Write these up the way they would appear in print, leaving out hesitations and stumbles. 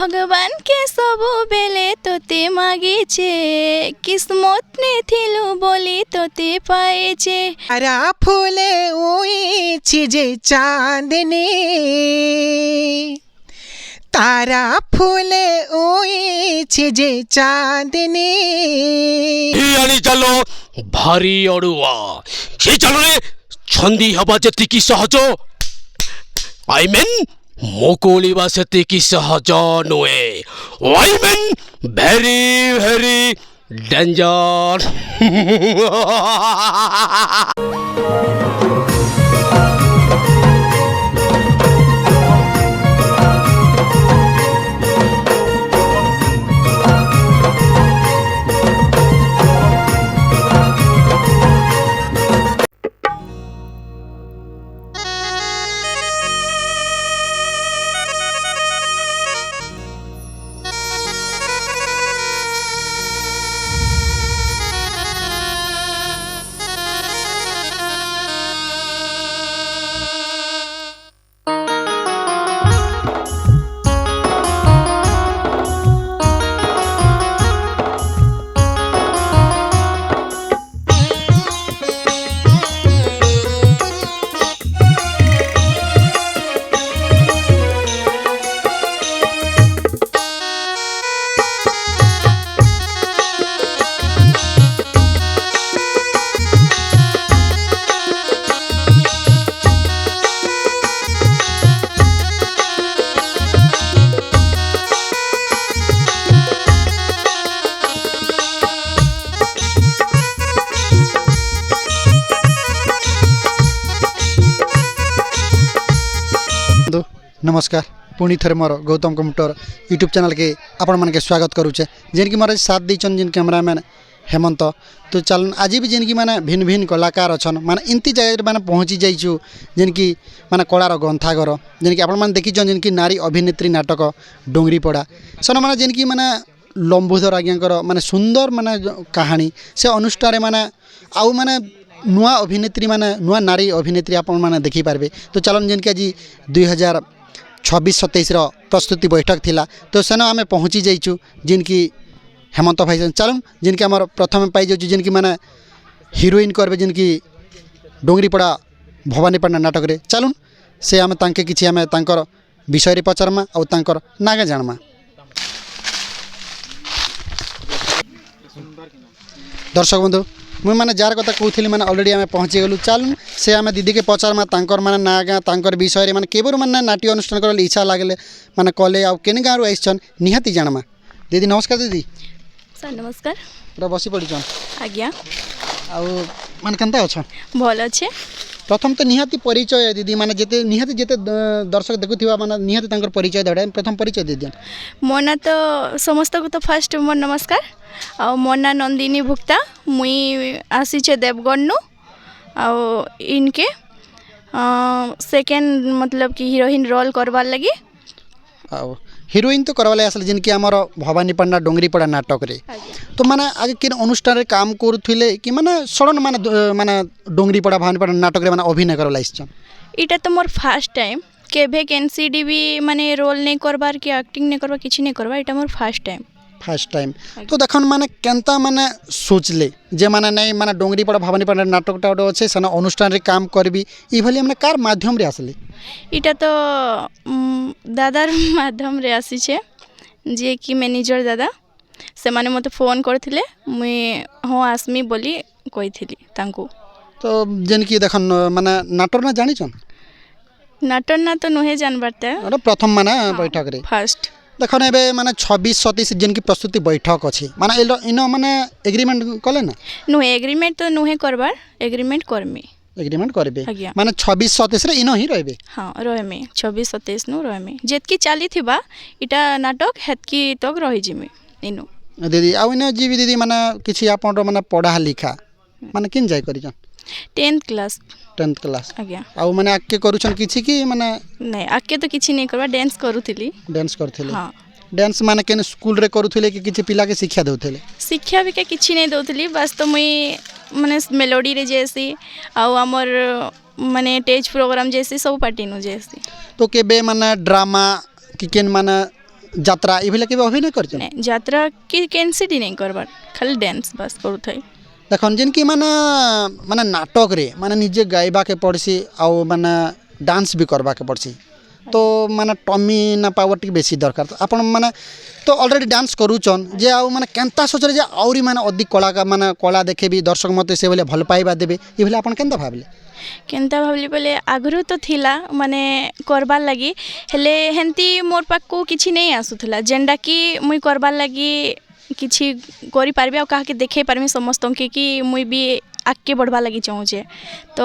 भगवान के सबु बेले तोते मागीचे किस्मत ने थिलु बोली तोते पाएचे तारा फूले उईची जे चांदनी तारा फूले उईची जे चांदनी आनी चलो भारी अड़ुआ से चलो रे छंदी हवा जेतिकी सहज आई मीन मुकुलिबा सेतिकी सहज नुए I mean very very danger नमस्कार पुणी थे मोर गौतम कंप्यूटर यूट्यूब चैनल के आपण मन के स्वागत करुचे जेन की मोर साथ दीचन जिन कैमरामैन हेमंत तो चल आज भी जेन की माने भिन्न भिन्न कलाकार अच्छन माने इनती जगह माने पहुँची जाइछु जेन की माने कलार ग्रंथागर जेन की आपण मन देखिछन जेन की नारी अभिनेत्री नाटक डोंगरी पड़ा सन माने जेन की माने लंबोधर आज्ञाकर माने सुंदर माने कहानी से अनुष्ठान माने आउ माने नुआ अभिनेत्री माने नुआ नारी अभिनेत्री आपण माने देखि पारबे तो चलन जेन की आज 2026-27 प्रस्तुति बैठक थिला तो सेन आम पहुँची जाइछु जिन की हेमंत भाई चलूँ जिनकी आम प्रथम पाई जाऊँ जिनकी माने हिरोइन करबे जिनकी डोंगरीपड़ा भवानीपाटना नाटक रे चलूँ से आम तांके किछि आम तांकर विषय रे पचारमा और तांकर नागा जानमा। दर्शक बंधु मुझे माने जार कथा कहूली मैंने अलरेडी आम पहुँची गलु चलूँ से आम दीदी के पचारमा तांकर माने ना गाँ तांकर विषय माने केबर माने नाट्य अनुष्ठान कर इच्छा लगे माने कले आउ केन गाँव आईछन निहाती जानमा। दीदी नमस्कार। दीदी सर नमस्कार पूरा बसी पड़छन आज्ञा आउ माने केनता अछन भल अच्छे प्रथम तो निहाती परिचय दीदी माने जेते निहाती जेते दर्शक देखुथिबा माने निहाती तांकर परिचय देडा प्रथम परिचय दे दियन। मो ना तो समस्त को तो फास्ट मोर नमस्कार आ मो ना नंदिनी भुक्ता मुई आसीचे देवगढ़ नु आ इनके सेकेंड मतलब कि हीरोइन रोल करवार लगी आउ हिरोइन तो करवाले आसल जिनकी आमर भवानीपाटना डोंगरीपड़ा नाटक रे तो माने आगे किन अनुष्ठान रे काम करुथिले कि माने सडन माने माने डोंगरीपड़ा भवानीपाटना नाटक रे माने अभिनय करला आइछन। इटा तो मोर फर्स्ट टाइम केभे एनसीडी भी माने रोल नहीं करबार कि एक्टिंग नहीं करबा किछि नहीं करबा इटा मोर फर्स्ट टाइम तो देखन माने केनता माने सोचले जे माने नहीं माने डोंगरीपड़ा भवानीपाटना नाटकटा ओटे अच्छे सेना अनुष्ठान रे काम करबी ई भली हमने कार माध्यम रे आसले इटा तो दादार माध्यम रे आसी छे जे कि मैनेजर दादा से माने मते फोन करथिले मुई हो आसमी बोली कहिथिली तांको तो जेन की देखन माने नाटक ना जानि छन नाटक ना तो नहे जानबारते अरे प्रथम माने बैठक रे फर्स्ट देखन एबे माने 26-27 जिन की प्रस्तुति बैठक अछि माने इनो माने एग्रीमेंट कले ना नुहे एग्रीमेंट तो नुहे करबार एग्रीमेंट करमी एग्रीमेंट करबे आज्ञा माने 26-27 रे इनो ही रहबे हाँ रहमे 26-27 नु रहमे जेतकी चाली थिबा इटा नाटक हेतकी तक रही जिमे इनो दीदी आउ इनो जीवी दीदी माने किछि आपन माने पढ़ा लिखा माने किन जाय करि जन 10th क्लास आज्ञा आउ माने आके करूछन किछि कि माने नहीं आके तो किछि नहीं करबा डांस करूथिली डांस करथिले हाँ डांस माने केन स्कूल रे करूथिले कि किछि पिला के शिक्षा देउथिले शिक्षा भी किछि नहीं दउथिली बस तो मुई माने मेलोडी रे जैसी आउ हमर माने स्टेज प्रोग्राम जैसी सब पार्टी नु जैसी तो केबे माने ड्रामा कि केन माने যাত্রা এগুলা কেবে অভিনয় করছেন ନାଇଁ ଯାତ୍ରା କି କେନ୍ସିଟି ନାଇଁ କରବାର୍ ଖାଲି ଡ୍ୟାନ୍ସ ବାସ୍ କରୁଥାଏ। দেখুন যেনকি মানে নাটকরে মানে নিজে গাইবাকে পড়ছি আউ মানে ডান্স বি করবাকে পড়ছি তো মানে টমি না পাওয়ার টিকে বেশি দরকার আপন মানে তো অলরেডি ডান্স করুছন যে আউ মানে কেনতা সোচলে যে আউরি মানে অধিক কলাকার মানে কলা দেখেবি দর্শক মতে সে বলে ভাল পাইবা দেবে এভাবে আপন কেনতা ভাবলে କେନ୍ତା ଭାବିଲି ବୋଲେ ଆଗରୁ ତ ଥିଲା ମାନେ କରବାର୍ ଲାଗି ହେଲେ ହେନ୍ତି ମୋର୍ ପାଖକୁ କିଛି ନେଇ ଆସୁଥିଲା ଯେନ୍ଟାକି ମୁଇଁ କରବାର୍ ଲାଗି କିଛି କରିପାରିବି ଆଉ କାହାକେ ଦେଖେଇ ପାରମି ସମସ୍ତଙ୍କୁ କି ମୁଇଁ ବି ଆଗକେ ବଢ଼ବାର୍ ଲାଗି ଚାହୁଁଛେ ତ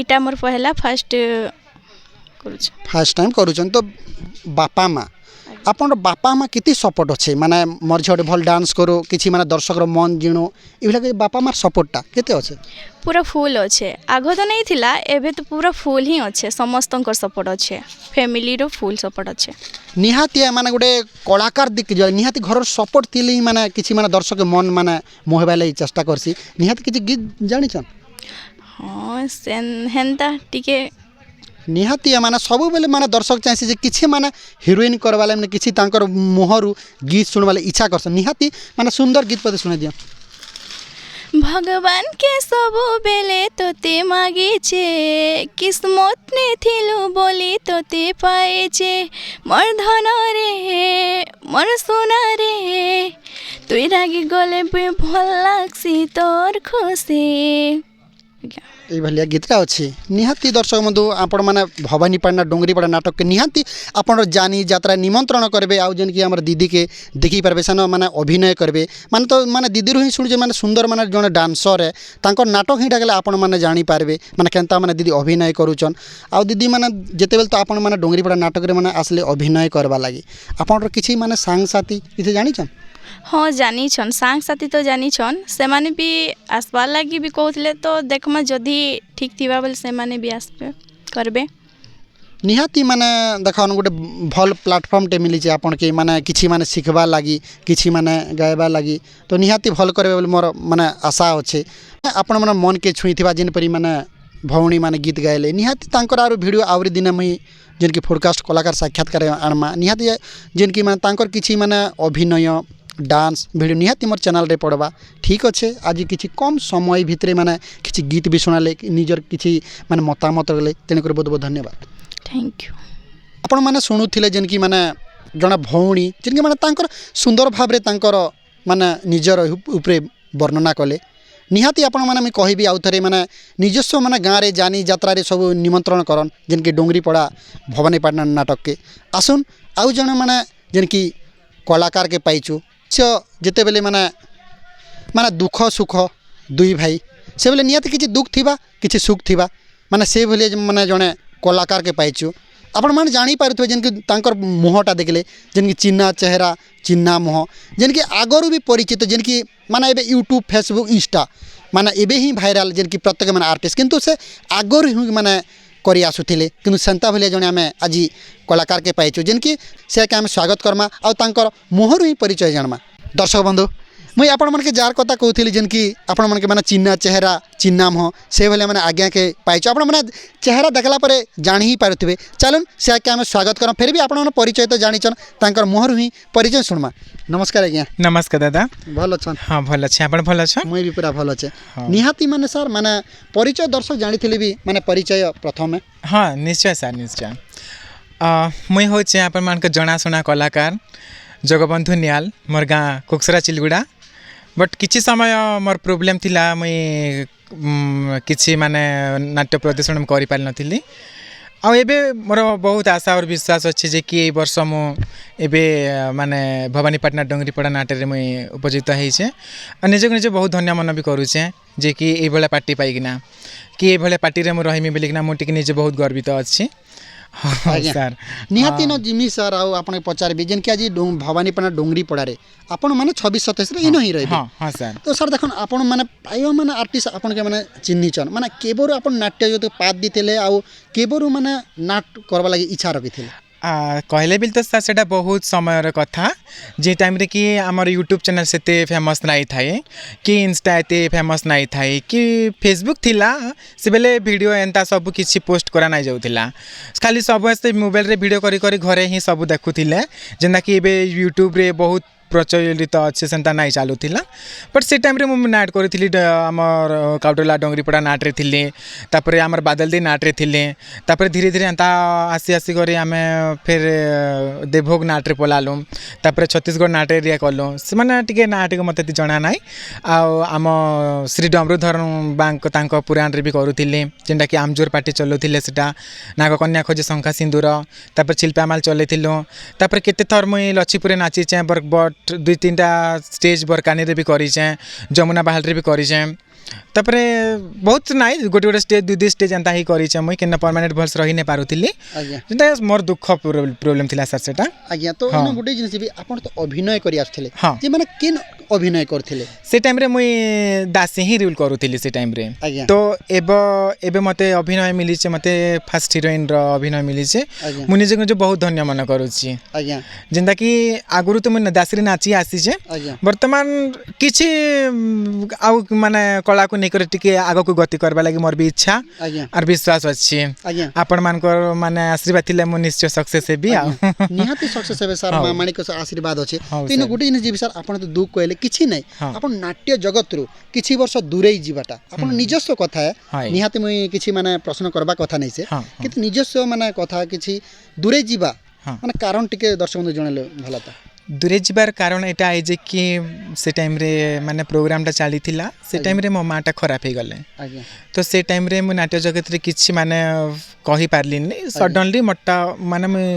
ଇଟା ମୋର୍ ପହେଲା ଫାର୍ଷ୍ଟ କରୁଛେ। ফার্স্ট টাইম করুছন তো বাপা মা আপনার বাপা মা কেতে সপোর্ট আছে মানে মোর ঝিওটে ভাল ডান্স করো কিছু মানে দর্শকর মন জিণু এগুলা বাপা মার সপোর্টটা কেতে আছে पूरा फुल अच्छे आग तो नहीं थिला एबे तो पूरा फुल ही अच्छे समस्त सपोर्ट अच्छे फैमिली रो फुल सपोर्ट अच्छे निहाती মানে গোটে কলাকার দিকে যায় নিহাতি ঘরের সপোর্ট দিলে মানে কিছু মানে দর্শক মন মানে মোহবা লাগি চেষ্টা করছি নিহাতি কিছু গীত জানিছন हाँ हेन्ता टिके निहाती মানে ସବୁବେଳେ ମାନେ ଦର୍ଶକ ଚାହିଁସି ଯେ କିଛି ମାନେ ହିରୋଇନ୍ କରବାଲେ ମାନେ କିଛି ତାଙ୍କର ମୁହଁରୁ ଗୀତ ଶୁଣବାଲେ ଇଚ୍ଛା କରସନ୍ ନିହାତି ମାନେ ସୁନ୍ଦର ଗୀତ ପଦେ ଶୁଣାଇ ଦିଅ भगवान के सबु बेले तोते मागेचे किस्मत ने थिलु बोली तोते पाएचे मोर धन रे मोर सोना रे तुई रागी गले भी भल लागसी तोर खुशी এইভাবে গীতটা আছে নিহাতি দর্শক বন্ধু আপন মানে ভবানীপাটনা ডোঙ্গরিপাড়া নাটককে নিহাতি আপনার জানি যাত্রা নিমন্ত্রণ করবে আউ যেন কি আমার দিদিকে দেখি পারবে সেন মানে অভিনয় করবে মানে তো মানে দিদির হি শুণুছে মানে সুন্দর মানে জনে ডান্সর তাঁর নাটক হি ডাকলে আপন মানে জাঁপারবে মানে কেনতা মানে দিদি অভিনয় করুছন আউ দিদি মানে যেতবে তো আপন মানে ডোঙ্গরিপাড়া নাটকরে মানে আসলে অভিনয় করবা লাগি আপনার কিছু মানে সাংসাথী কিছু জানিছন हाँ जानिछन सांग साथी तो जानिछन से माने भी आसबार लगी भी कहते तो देखमा जदि ठीक थिबा बोले से माने भी आसबे करबे निहाती माने देखा गोटे भल प्लाटफर्मटे मिली आपन के माने किछि माने शिखबा लगी किछि माने गायबा लगी तो निहाती भल करबे बोले मोर माने आशा अच्छे आपण माने मन के छुईथिबा जिन परी माने भौणी माने गीत गायले निहाती तांकर आरो वीडियो आवरी दिन मुई जिन की पॉडकास्ट कलाकार साक्षात्कार आनमा निहाती जिन की माने तांकर किछि माने अभिनय डांस वीडियो निहाती मोर चैनल रे पड़वा ठीक अच्छे आज किसी कम समय भितर माने किसी गीत भी शुणाले निजर किसी माने मतामत गले तेणुक बहुत बहुत धन्यवाद थैंक यू आपण माने शुणुथिले जेन की माने जणा भौणी जेन की माने तांकर सुंदर भाव तांकर माने निजर उपरे वर्णना कले निहाती आपण माने मैं कहबी आउ थरे माने निजस्व माने गाँव रे जानी यात्रा रे सब निमंत्रण करन जेन की डोंगरीपड़ा भवानीपाटना नाटक के आसुन आउ जणे माने जेन की कलाकार के पाइचु जिते बेले माने माने दुख सुख दुई भाई से बेले निहाती किसी दुख थिबा किसी सुख थिबा माने से भले माने जणे कलाकार के पाइचु आपण माने जानी पारुथबे जेन कि तांकर मुहटा देखले जेन कि चिन्ना चेहरा चिन्ना मुह जेन कि आगरु भी परिचित जेन कि माने एबे यूट्यूब फेसबुक इंस्टा माने एबे ही भाइराल जेन कि प्रत्येक माने आर्टिस्ट किंतु से आगरु ही माने करी आसुथिले किंतु सेंता भले जणे आमे आज कलाकार के पाइचु जेन कि से के आमे स्वागत करमा आ तांकर मुहरु ही परिचय जानमा दर्शक बंधु मुई आपण मन के जार कथा कहूली जेन कि आपण मन के माने चिन्ना चेहरा चिन्ना मुह से भले माने आज्ञा के पाइचु आपण माने चेहरा देखला परे जानी ही पारुथिबे चलन से के आमे स्वागत करम फिर भी आपण मन परिचय तो जानिचन तांकर मुहरु ही परिचय सुनमा नमस्कार आज्ञा नमस्कार दादा भल छन हाँ भल अच्छे आप भल अच्छा मुई भी पूरा भल अच्छे निहाती माने सर माने परिचय दर्शक जानी भी माने परिचय प्रथम हाँ निश्चय सर निश्चय मुई हूँ आप जनाशुना कलाकार जगबंधु नियाल मोर गाँ कुकसरा चिलगुड़ा बट किसी समय मोर प्रोब्लेम थिला मुई किसी माने नाट्य प्रदर्शन कर पारि नथिली आ एबे मोर बहुत आशा और विश्वास अच्छे जे कि वर्ष मु एबे माने भवानीपाटना डोंगरीपड़ा नाट्य रे मुई उपयुक्त होइछे आ निजे निजे बहुत धन्य मन भी करूछे जे कि ए भले पार्टी पाइकिना कि ए भले पार्टी रे मु रहिमी बोलिकिना मु टिके निजे बहुत गर्वित अछि सर निहाती न जिमी सर आउ आपन पचारबी जेन कि आज भवानीपाटना डोंगरीपड़ा रे आपन माने 26-27 रे इनो ही रहबे हां हां सर तो सर देखन आपन माने प्राय माने आर्टिस्ट आपन के माने चिन्हिचन माने केबरो आपन नाट्य जो पात दिथिले आउ केबरो माने नाट करबा लागि इच्छा रखिथिले कहले भी तो सेटा बहुत समय कथा जे टाइम रे कि आमर यूट्यूब चैनल से फेमस नहीं थाए कि इंस्टा एते फेमस नहीं थाए कि फेसबुक थिला से बेले वीडियो एंता सब किसी पोस्ट करा नहीं जाउथिला खाली सब से मोबाइल रे वीडियो करी करी घरे ही सब देखुथिले जेंदा कि एबे यूट्यूब रे बहुत प्रचलित अच्छे सेंता नहीं चलुला बट से टाइम मुझे नाट करी आमर काउटला डंगरीपड़ा नाट्रे थी तापर आमर बादल दी नाट्रे थी तापर धीरे धीरे एंता आसी आसी करी आमे फिर देवभोग नाट्रे पलालु तापर छत्तीसगढ़ नाट्रे रिया कलु से मैंने टे ना टे मत जना ना आम श्री डमरुधर बांक तांको पुराण रे भी करुले जेनटा कि आमजोर पार्टी चलाउले सेटा नागकन्या खोजे शंखा सिंदूर तापर शिल्पामाल चलैलु तापर केते थर मुई लच्छीपुरे नाचीचे बट 2-3टा स्टेज बरकानी रे भी करीचे जमुना बहाल रे भी करीचे तापर बहुत नाई गोटे गोटे स्टेज 2 स्टेज एंता ही करीचे मुई केना परमानेंट भल्स रही नै पारुथिली जेंटा मोर दुख प्रॉब्लम थिला सर सेटा आज्ञा तो इन गोटे जिनिस भी आपण तो अभिनय करी आथले जे माने केन अभिनय करथिले से टाइम रे मुई दासी ही रोल करूथिली से टाइम रे तो एबे मते अभिनय मिली छे मते फर्स्ट हीरोइन रो अभिनय मिली छे मु निजे जो बहुत धन्य मन करूची आज्ञा जेंदा कि आगुरु तो मुई दासी रे नाची आसी छे वर्तमान किछि आउ माने कला को नेकर टिके आगो को गति करबा लागि मोर भी इच्छा और विश्वास अछि आपण मानकर माने आशीर्वाद थिले मु निश्चय सक्सेस हेबी आ निहाती सक्सेस हेबे सर मानिक आशीर्वाद अछि तीन गोटे जिनिस जी सर आपण तो दुख कहले किछि नै आपण नाट्य जगत रु किछि वर्ष दूरे जीवाटा आपण निजस्व कथा है निहाती मुई किछि माने प्रश्न करबा कथा नै से किंतु निजस्व माने कथा किछि दूरे जीवा माने कारण टिके दर्शक बंधु जणले भलाता दूरे जीवार कारण एटा आई जे कि से टाइम रे माने प्रोग्राम टा चली थिला से टाइम रे मो माटा खराब हे गले तो से टाइम रे मु नाट्य जगत रे किछि माने कहि पारली नै सडनली मट्टा माने मैं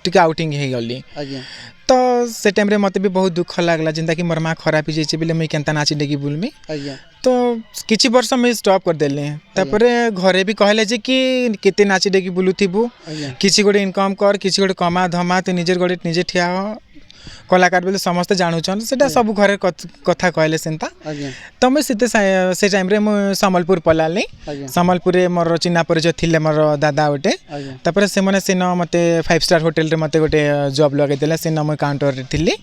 टिके आउटिंग हे गली तो से टाइम रे मते भी बहुत दुख लागला जिंदा कि मोर मां खराब ही जे बिले मैं केनता नाची डेगी बुलमी तो किछि वर्ष में स्टॉप कर देले तापर घरे भी कहले जे कि केते नाची डेगी बुलुथिबु किछि गोटे इनकम कर किछि गोटे कमा धमा तो निजे गोटे निजे ठिया कलाकार बोले समस्त जानूचन सेटा सब घरे कथा कहले सेंता तो मैं से टाइम रे मु संबलपुर पलाली संबलपुर मोर चिन्हा परिचय थिले मोर दादा गोटे तापर से माने सेन मते 5 स्टार होटल रे मते गोटे जॉब लगे देला सेन मैं काउंटर रे थिली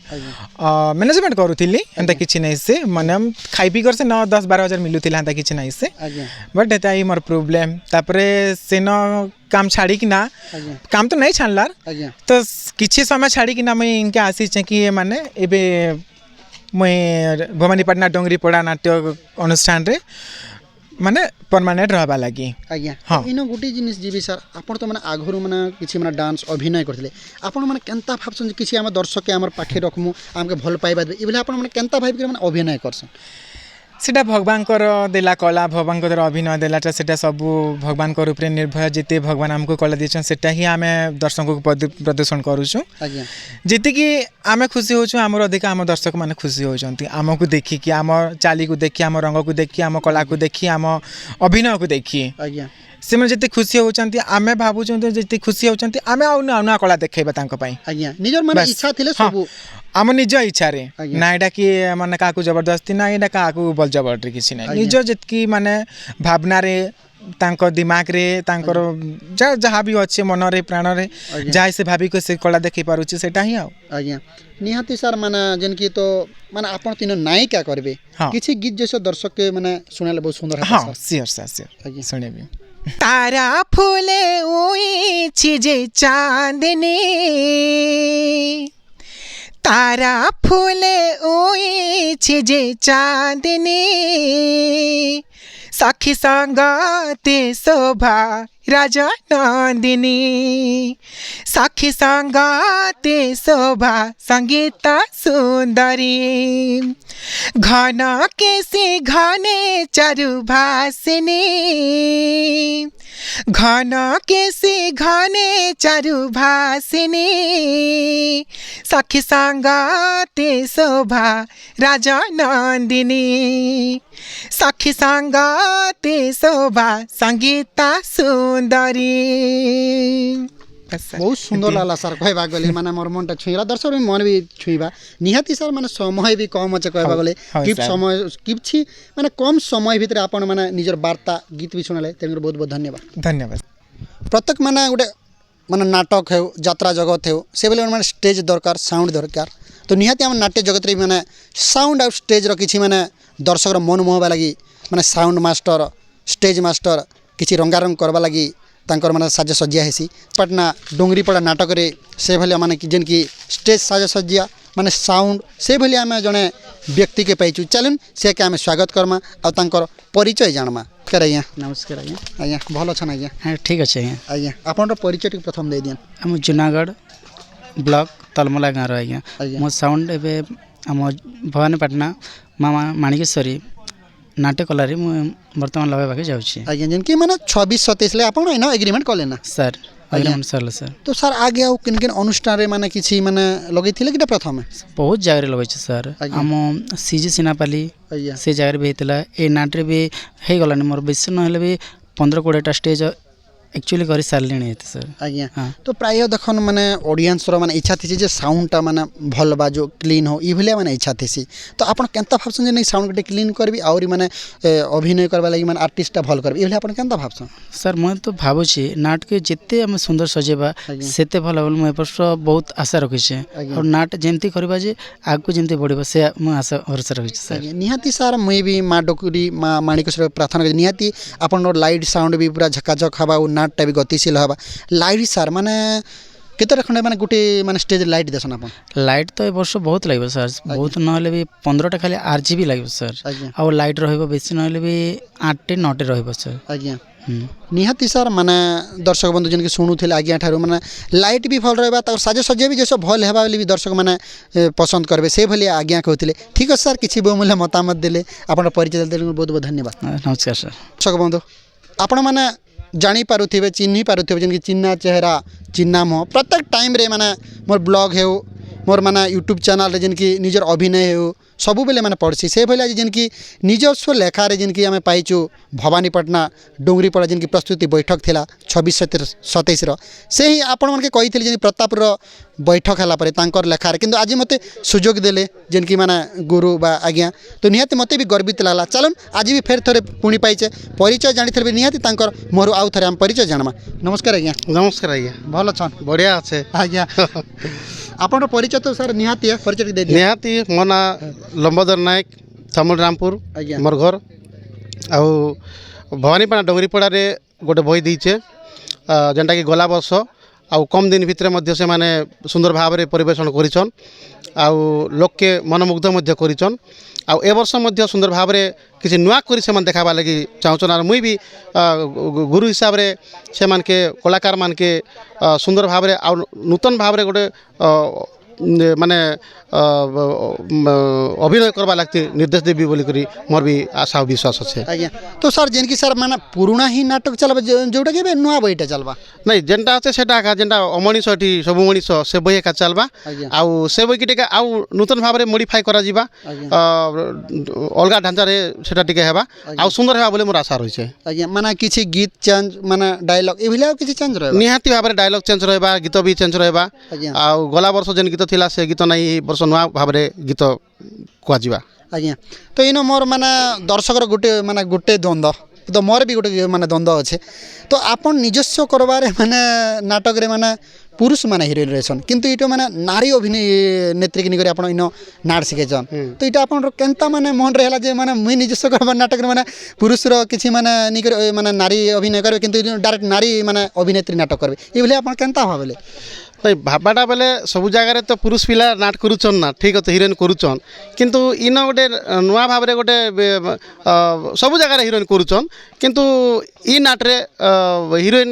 मैनेजमेंट करूथिली एंता किछि नै से माने खाइ पी कर से 9-10-12 हजार मिलुथिला एंता किछि नै से बट एता ही मोर प्रॉब्लम तापर सेन काम छाड़ी कि ना काम तो नहीं छाड़लार तो किछि समय छाड़ी कि ना मैं इनके आसी छे कि माने एबे मैं भवानीपाटना डंगरीपड़ा नाट्य अनुष्ठान रे माने परमानेंट रहबा लागि आज्ञा हां इनो गुटी जिनिस जीबी सर आपण तो माने आघरु माने किछि माने डांस अभिनय करथिले आपण माने केनता भाबसन किछि हम दर्शक के हमर पाखे रखमु हमके भल पाइबा इबले आपण माने केनता भाब के माने अभिनय करसन सेटा भगवान देला कला भगवान अभिनय देलाटा सेटा सब भगवान ऊपर निर्भर जिते भगवान हमको कला दिछन सेटा ही आमे दर्शक को प्रदर्शन करूछु जिते कि आमे खुशी होछु हमर अधिक हम दर्शक माने खुशी होचंती हमको देखि कि हमर चाली को देखि हमर रंग को देखि हमर कला को देखि हमर अभिनय को देखि से मन जते खुशी होचंती आमे भाबु चंती जते खुशी होचंती आमे आउना कला देखैबा तांको पई निजर माने इच्छा थिले सब आम निज इच्छा रे ना एटा कि माने काकू जबरदस्ती ना एटा काकू बल जबरदस्ती किछि नै निज जतकी माने भावना रे तांको दिमाग रे तांकर जहाँ भी अच्छे मन रे प्राण रे जाय से भाभी को से कला देखि पारुछि सेटा ही आ आज्ञा निहाती सर माने जन की तो माने आपण तीन नायिका करबे किछि गीत जैसे दर्शक के माने सुनाले बहुत सुंदर है हां सियर सर सुनेबी तारा फूले ओई छिजे चांदनी तारा फूले ओई छिजे चांदनी सखी संगते शोभा राजा नंदिनी सखी संगते शोभा संगीता सुंदरी घन केसी घने चारु भासिनी घन केसी घने चारु भासिनी सखी संगते शोभा राजा नंदिनी सखी संगते शोभा संगीता सुंदरी बहुत सुंदर लागला सर कहबा गले माने मोर मनटा छुईला दर्शक मन भी छुईबा निहाती सर माने समय भी कम अछि कहबा गले कि समय किछि माने कम समय भितर आपण माने निजर वार्ता गीत भी सुनाले तेनर बहुत बहुत धन्यवाद धन्यवाद प्रत्येक माने गोटे ମାନେ ନାଟକ ହେଉ ଯାତ୍ରା ଜଗତ ହେଉ ସେଭଳି ମାନେ ଷ୍ଟେଜ୍ ଦରକାର ସାଉଣ୍ଡ ଦରକାର ତ ନିହାତି ଆମ ନାଟ୍ୟ ଜଗତରେ ମାନେ ସାଉଣ୍ଡ ଆଉ ଷ୍ଟେଜ୍ର କିଛି ମାନେ ଦର୍ଶକର ମନ ମୋହବା ଲାଗି ମାନେ ସାଉଣ୍ଡ ମାଷ୍ଟର ଷ୍ଟେଜ୍ ମାଷ୍ଟର କିଛି ରଙ୍ଗାରଙ୍ଗ କରବା ଲାଗି ତାଙ୍କର ମାନେ ସାଜସଜ୍ଜା ହେସି ପାଟନା ଡୁଙ୍ଗରିପଡ଼ା ନାଟକରେ ସେଭଳିଆ ମାନେ ଯେନ୍କି ଷ୍ଟେଜ୍ ସାଜସଜ୍ଜା ମାନେ ସାଉଣ୍ଡ ସେଭଳି ଆମେ ଜଣେ ବ୍ୟକ୍ତିକେ ପାଇଛୁ ଚାଲୁନ୍ ସେକେ ଆମେ ସ୍ୱାଗତ କର୍ମା ଆଉ ତାଙ୍କର ପରିଚୟ ଜାଣମା କେରେ ଆଜ୍ଞା नमस्कार आज्ञा ଆଜ୍ଞା ଭଲ ଅଛନ୍ ଆଜ୍ଞା हाँ ठीक अच्छे आज्ञा ଆଜ୍ଞା ଆପଣଙ୍କର ପରିଚୟ ଟିକେ ପ୍ରଥମ ଦେଇଦିଅନ୍ आम जूनागढ़ ब्लॉक तलमला गाँव आज्ञा आज्ञा। मो साउंड एवं आम भवानीपाटना मामा माणिकेश्वरी नाट्य कलारी मु बर्तमान लगे जाऊँगी ଆଜ୍ଞା ଯେନ୍କି ମାନେ 26-27 ଆପଣ ଇନ ଏଗ୍ରିମେଣ୍ଟ କଲେ ନା सर आज्ञा। अग्रिमेंट सर सर ତ ସାର୍ ଆଗେ ଆଉ କିନ୍ କିନ୍ ଅନୁଷ୍ଠାନରେ ମାନେ କିଛି ମାନେ ଲଗେଇଥିଲେ କିଟା ପ୍ରଥମେ बहुत जगह लगे सर आज्ञा। आम सीजी सिनापाली ଆଜ୍ଞା से जगह भी होता ए नाट्रे भी हो गलानी मोर बेसी ना भी 15-20टा स्टेज एक्चुअली कर सारे सर ଆଜ୍ଞା हाँ ତ ପ୍ରାୟ ଦେଖନ୍ ମାନେ ଅଡ଼ିଏନ୍ସର ମାନେ ଇଚ୍ଛା ଥିସି ଯେ ସାଉଣ୍ଡଟା ମାନେ ଭଲ ବାଜୁ କ୍ଲିନ୍ ହଉ ଇଭଳିଆ ମାନେ ଇଚ୍ଛା ଥିସି ତ ଆପଣ କେନ୍ତା ଭାବସନ୍ ଯେ ନାଇଁ ସାଉଣ୍ଡ ଗୋଟେ କ୍ଲିନ୍ କରିବି ଆହୁରି ମାନେ ଅଭିନୟ କରିବା ଲାଗି ମାନେ ଆର୍ଟିଷ୍ଟଟା ଭଲ କରିବି ଏଭଳିଆ ଆପଣ କେନ୍ତା ଭାବସନ୍ सर मुझे तो भावुची नाट के जिते आम सुंदर सजेबा आज्ञा। सेते भल बोल मुझे वर्ष बहुत आशा रखीचे आज्ञा। और नाट जमती करवा जे आगु जमती बढ़िबा से मु आशा भरोसा रखीचे सर ଆଜ୍ଞା ନିହାତି ସାର୍ ମୁଇଁ ବି ମା ଡକୁରୀ ମା ମାଣିକେଶ୍ୱର ପ୍ରାର୍ଥନା କରି ନିହାତି ଆପଣଙ୍କର ଲାଇଟ୍ ସାଉଣ୍ଡ ବି ପୁରା ଝକାଝକ ହେବା ଆଉ ନାଟଟା ବି ଗତିଶୀଳ ହେବା ଲାଇଟ୍ ସାର୍ ମାନେ କେତେଟା ଖଣ୍ଡେ ମାନେ ଗୋଟେ ମାନେ ଷ୍ଟେଜ୍ ଲାଇଟ୍ ଦେସନ୍ ଆପଣ लाइट तो ए वर्ष बहुत लगे सर बहुत नहले भी 15टा खाली आरजीबी लगे सर ଆଜ୍ଞା और लाइट रहिबो बेसी नहले भी 8टे 9टे रहिबो सर ଆଜ୍ଞା ନିହାତି ସାର୍ ମାନେ ଦର୍ଶକ ବନ୍ଧୁ ଯେନ୍କି ଶୁଣୁଥିଲେ ଆଜ୍ଞା ଠାରୁ ମାନେ ଲାଇଟ୍ ବି ଭଲ ରହିବା ତାର ସାଜସଜ୍ଜା ବି ଯେସବୁ ଭଲ ହେବା ବୋଲି ବି ଦର୍ଶକମାନେ ପସନ୍ଦ କରିବେ ସେଇଭଳି ଆଜ୍ଞା କହୁଥିଲେ ଠିକ୍ ଅଛି ସାର୍ କିଛି ବହୁମୂଲ୍ୟ ମତାମତ ଦେଲେ ଆପଣଙ୍କ ପରିଚୟ ଦେଲେ ବହୁତ ବହୁତ ଧନ୍ୟବାଦ नमस्कार सर ଦର୍ଶକ ବନ୍ଧୁ ଆପଣମାନେ ଜାଣିପାରୁଥିବେ ଚିହ୍ନି ପାରୁଥିବେ ଯେମିତି ଚିହ୍ନା ଚେହେରା ଚିହ୍ନା ମୁହଁ ପ୍ରତ୍ୟେକ ଟାଇମ୍ରେ ମାନେ ମୋର ବ୍ଲଗ୍ ହେଉ ମୋର ମାନେ ୟୁଟ୍ୟୁବ୍ ଚ୍ୟାନେଲ୍ରେ ଯେନ୍କି ନିଜର ଅଭିନୟ ହେଉ ସବୁବେଳେ ମାନେ ପଢ଼୍ସି ସେଇଭଳି ଆଜି ଯେନ୍କି ନିଜସ୍ୱ ଲେଖାରେ ଯେନ୍କି ଆମେ ପାଇଛୁ ଭବାନୀପାଟନା ଡୁଙ୍ଗରିପଡ଼ା ଯେନ୍କି ପ୍ରସ୍ତୁତି ବୈଠକ ଥିଲା 26-27ର ସେ ହିଁ ଆପଣମାନଙ୍କୁ କହିଥିଲି ଯେନ୍ ପ୍ରତାପର ବୈଠକ ହେଲା ପରେ ତାଙ୍କର ଲେଖାରେ କିନ୍ତୁ ଆଜି ମୋତେ ସୁଯୋଗ ଦେଲେ ଯେନ୍କି ମାନେ ଗୁରୁ ବା ଆଜ୍ଞା ତ ନିହାତି ମୋତେ ବି ଗର୍ବିତ ଲାଗଲା ଚାଲୁନ୍ ଆଜି ବି ଫେର୍ ଥରେ ପୁଣି ପାଇଛେ ପରିଚୟ ଜାଣିଥିଲେ ବି ନିହାତି ତାଙ୍କର ମୋର ଆଉ ଥରେ ଆମେ ପରିଚୟ ଜାଣମା ନମସ୍କାର ଆଜ୍ଞା नमस्कार आज्ञा ଭଲ ଅଛନ୍ बढ़िया अच्छे ଆଜ୍ଞା ଆପଣଙ୍କର ପରିଚୟ ତ ସାର୍ ନିହାତି ପରିଚୟ ଟିକେ ଦେଇଦିଅ निहाती मो ना लंबोदर नायक चामुल रामपुर आज्ञा। मोर घर आउ भवानीपाटना डोंगरीपड़ारे गोटे बही देचे जेनटा कि गला वर्ष आउ कम दिन भितर मध्य से माने सुंदर भाव में परिवेशन करिछन आउ लोक के मनमुग्ध मध्य करिछन आउ ए वर्ष मध्य सुंदर भाव में किसी नुआ करी से मन देखाबा लगी चाहूछन और मुई भी गुरु हिसाब रे से मान के कलाकार मान के सुंदर भाव में आउ नूतन भाव में गोटे माने अभिनय करवा लगती निर्देश देवी बोली करी मोर भी आशा और विश्वास अच्छे ଆଜ୍ଞା ତ ସାର୍ ଯେନ୍କି ସାର୍ ମାନେ ପୁରୁଣା ହିଁ ନାଟକ ଚାଲବା ଯୋଉଟା କି ଏବେ ନୂଆ ବହିଟା ଚାଲବା नहीं जेनटा अच्छे सेटा एका जेनटा अमनीष एटी सब मनीष से बही एका चलबा आज्ञा। आउ से बही टिके आउ नूतन भाव में मॉडिफाई करा जिबा आज्ञा। अलगा ढांचा रे सेटा टिके हेबा आउ सुंदर हेबा बोले मोर आशा रहिছে ଆଜ୍ଞା ମାନେ କିଛି ଗୀତ ଚେଞ୍ଜ ମାନେ ଡାଇଲଗ ଏଭଳିଆ ଆଉ କିଛି ଚେଞ୍ଜ ରହିବ निहाती भाव में डायलॉग चेंज रहबा गीत भी चेंज रहबा आज्ञा। आउ गला वर्ष जेन गीत थिला से गीत नहीं वर्ष नुआ भाव में गीत कुआ जिबा ଆଜ୍ଞା ତ ଇନ ମୋର ମାନେ ଦର୍ଶକର ଗୋଟେ ଦ୍ୱନ୍ଦ୍ୱ ତ ମୋର ବି ଗୋଟେ ମାନେ ଦ୍ୱନ୍ଦ୍ୱ ଅଛେ ତ ଆପଣ ନିଜସ୍ୱ କରବାରେ ମାନେ ନାଟକରେ ମାନେ ପୁରୁଷ ମାନେ ହିରୋଇନ୍ ରହିଛନ୍ କିନ୍ତୁ ଏଇଟା ମାନେ ନାରୀ ଅଭିନେତ୍ରୀ କିନି କରି ଆପଣ ଇନ ନାଟ ଶିଖେଇଛନ୍ ତ ଏଇଟା ଆପଣଙ୍କର କେନ୍ତା ମାନେ ମନରେ ହେଲା ଯେ ମାନେ ମୁଇଁ ନିଜସ୍ୱ କରବାର ନାଟକରେ ମାନେ ପୁରୁଷର କିଛି ମାନେ ନିକରି ମାନେ ନାରୀ ଅଭିନୟ କରିବେ କିନ୍ତୁ ଡାଇରେକ୍ଟ ନାରୀ ମାନେ ଅଭିନେତ୍ରୀ ନାଟକ କରିବେ ଏଇଭଳିଆ ଆପଣ କେନ୍ତା ଭାବିଲେ नहीं भाबाटा बेले सब जगार तो पुरुष पिला नाट करुचन ना ठीक है हिरोइन करुचन किंतु इन गोटे नुआ भाव में गोटे सब जगार हिरोइन करुचन किंतु ई नाट्रे हिरोइन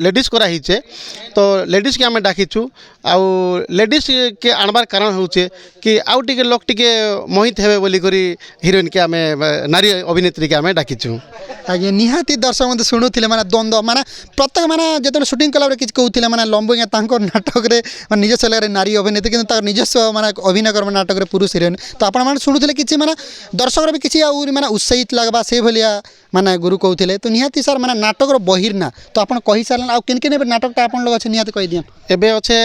लेडीज करा हिचे तो लेडीज के आम डाकिचु आउ लेडीज के आणबार कारण होचे कि आउ टिके लोक टिके मोहित हेबे बोली करी हिरोइन के आम नारी अभिनेत्री के आम डाकिचु आज्ञा निहाती दर्शक मते शुणुले मैंने द्वंद्व माने प्रत्येक मैंने जो सुटिंग कला कि कहते मैंने लंबोइया नाटक निजस्व लगे नारी अभिनेत्री कि निजस्व मैंने अभिनय कर नाटक पुरुष हिरोइन तो आप शुणुले कि मैंने दर्शक भी किसी मैंने उत्साहित लगवा से भाया माने गुरु कहते तो निहाती सर मैंने नाटक बहिर्ना तो आप कही सारे आउ किन किन नाटकटा आप लोग अच्छे निहाती कही दिया एबे अच्छे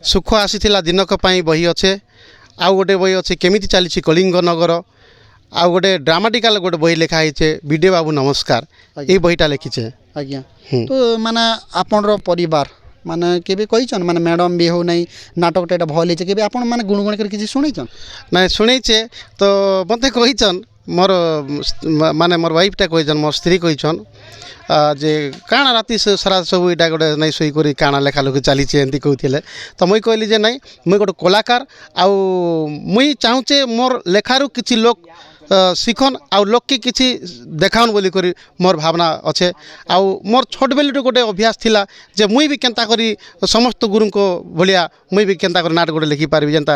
सुख आसीथिला दिनक पई बही अच्छे आउ गोटे बही अच्छे केमिति चली कलिंग नगर आउ गोटे ड्रामाटिकल गोटे बही लिखा है विडे बाबू नमस्कार ये बहीटा लिखीचे आज्ञा तो माने आपनर परिवार ମାନେ କେବେ କହିଛନ୍ ମାନେ ମ୍ୟାଡ଼ମ୍ ବି ହଉ ନାହିଁ ନାଟକଟା ଏଇଟା ଭଲ ହେଇছে କେବେ ଆପଣ ମାନେ ଗୁଣଗୁଣ କରି କିଛି ଶୁଣିଛନ୍ ନାଇଁ ଶୁଣେଇଛେ ତ ମୋତେ କହିଛନ୍ ମୋର ମାନେ ମୋର ୱାଇଫ୍ଟା କହିଛନ୍ ମୋର ସ୍ତ୍ରୀ କହିଛନ୍ ଯେ କାଣା ରାତି ସାରା ସବୁ ଏଇଟା ଗୋଟେ ନାଇଁ ଶୋଇକରି କାଣା ଲେଖାଲେଖି ଚାଲିଛି ଏମିତି କହୁଥିଲେ ତ ମୁଇଁ କହିଲି ଯେ ନାଇଁ ମୁଇଁ ଗୋଟେ କଳାକାର ଆଉ ମୁଇଁ ଚାହୁଁଛେ ମୋର ଲେଖାରୁ କିଛି ଲୋକ ଶିଖନ୍ ଆଉ ଲୋককে କିଛି দেখাউন বলি করি মোর ভাবনা আছে আউ মোর ছোট বেলিটু গোটে অভ্যাস ଥିଲା যে মুই বি কেনতা করি সমস্ত গুরুঙ্ক ভলিয়া মুই বি কেনতা করে নাটক গোটে লেখি পারবি যেনতা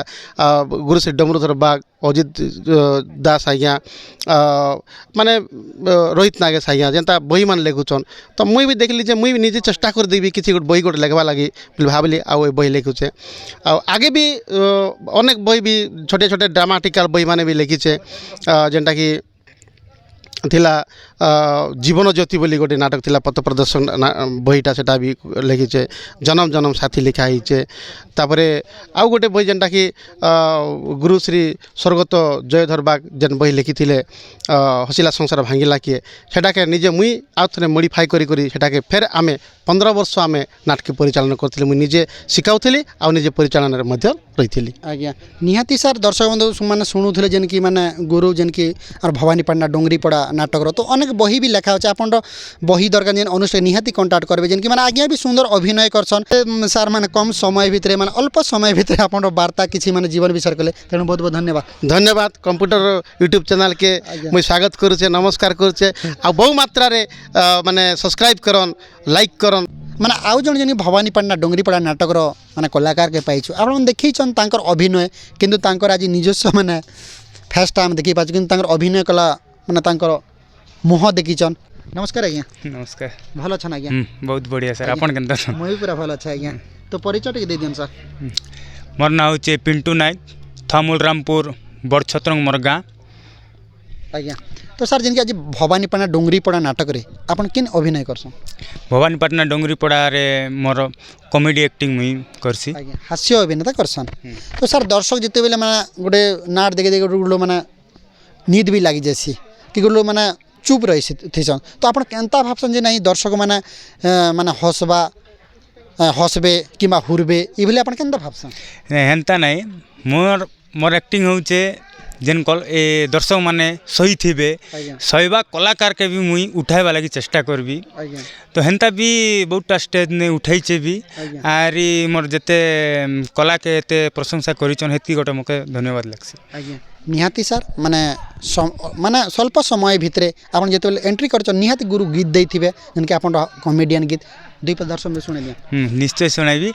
গুরুশ্রী ডমরুধর বাগ অজিত দাস আজ্ঞা মানে রোহিত নাগেশ আজ্ঞা যেনতা বই মানে লেখুছন তো মুই বি দেখলি যে মুই নিজে চেষ্টা করে দেবি কিছু গোটে বই গোটে লেখবা লাগি বলে ভাবলি আউ এই বই লেখুছে আগে বি অনেক বই বি ছোটে ছোটে ড্রামাটিকাল বই মানে বি লেখিছে যেনটাকি थिला जीवन ज्योति बोली गोटे नाटक थिला पथ प्रदर्शन बहीटा सेटा भी लिखिचे जन्म जन्म साथी लिखा होइचे तापरे आउ गोटे बही जेनटा कि गुरुश्री स्वर्गत जयधर बाग जेन बही लिखिथिले हसिला संसार भांगिला किए सेटाके निजे मुई आउ थरे मॉडिफाई करी करी सेटाके फेर आमे 15 वर्ष आमे नाटक परिचालन करथिले मुई निजे सिखाउथिली आउ निजे परिचालन रे मध्य रहिथिली आज्ञा निहाती सार दर्शक बंधु माने शुणुथिले जेन कि माने गुरु जेन कि आर भवानी पाटना डोंगरी पड़ा नाटक तो अनेक बही भी लेखा होचे आपन बही दरकार जेन अनुष्ठान निहाती कांटेक्ट करबे जेन कि माने आज्ञा भी सुंदर अभिनय करछन सार माने कम समय भितरे माने अल्प समय भितरे आपन वार्ता किछि माने जीवन विषय कले तेणु बहुत बहुत धन्यवाद धन्यवाद कंप्यूटर यूट्यूब चैनल के मुई स्वागत करूचे नमस्कार करूचे आ बहु मात्रा रे माने सब्सक्राइब करन लाइक करन माने आउ जन जेन भवानी पाटना डोंगरी पड़ा नाटक माने कलाकार के पाइछु आपन देखिछन तांकर अभिनय किंतु तांकर आज निजस्व माने फर्स्ट टाइम देखि पाछु किंतु तांकर अभिनय कला माने तांकर मुह देखिछन नमस्कार आज्ञा नमस्कार भल छन आज्ञा बहुत बढ़िया सर आपन केनता छन मुई पूरा भल छ आज्ञा तो परिचय टिके दे दियन सर मोर नाम होचे पिंटू नायक थामुल रामपुर बड़छत्रंग मोर गाँ आज्ञा तो सर जिनके आज भवानी पाटना डोंगरी पड़ा नाटक रे आपन किन अभिनय करछन भवानीपाटना डोंगरी पड़ा रे मोर कॉमेडी एक्टिंग मुई करसी आज्ञा हास्य अभिनेता करछन तो सर दर्शक जिते बेले माने गोटे नाट देखे देखे गोटे माने नींद भी लागी जासी कि गोटे माने चुप रही थीसन तो आपन केनता भाबसन जे नहीं दर्शक माने माने हसबा हसबे किंबा हुरबे ई भले आपन केनता भाबसन हेन्ता नहीं मोर मोर एक्टिंग होचे जेन कल ए दर्शक माने सही थिबे सहीबा कलाकार के भी मुई उठाइबा लागि चेष्टा करबी तो हेन्ता भी बहुतटा स्टेज ने उठाइचे भी आरी मोर जते कला के एते प्रशंसा करिचन हेती गोटे मके धन्यवाद लागसी निहाती सर माने माने स्वल्प समय भितरे आपन जेते एंट्री करछन निहाती गुरु गीत देथिबे जन के आपन कॉमेडियन गीत दुई पद दर्शक में सुने दिया निश्चय सुनाइबी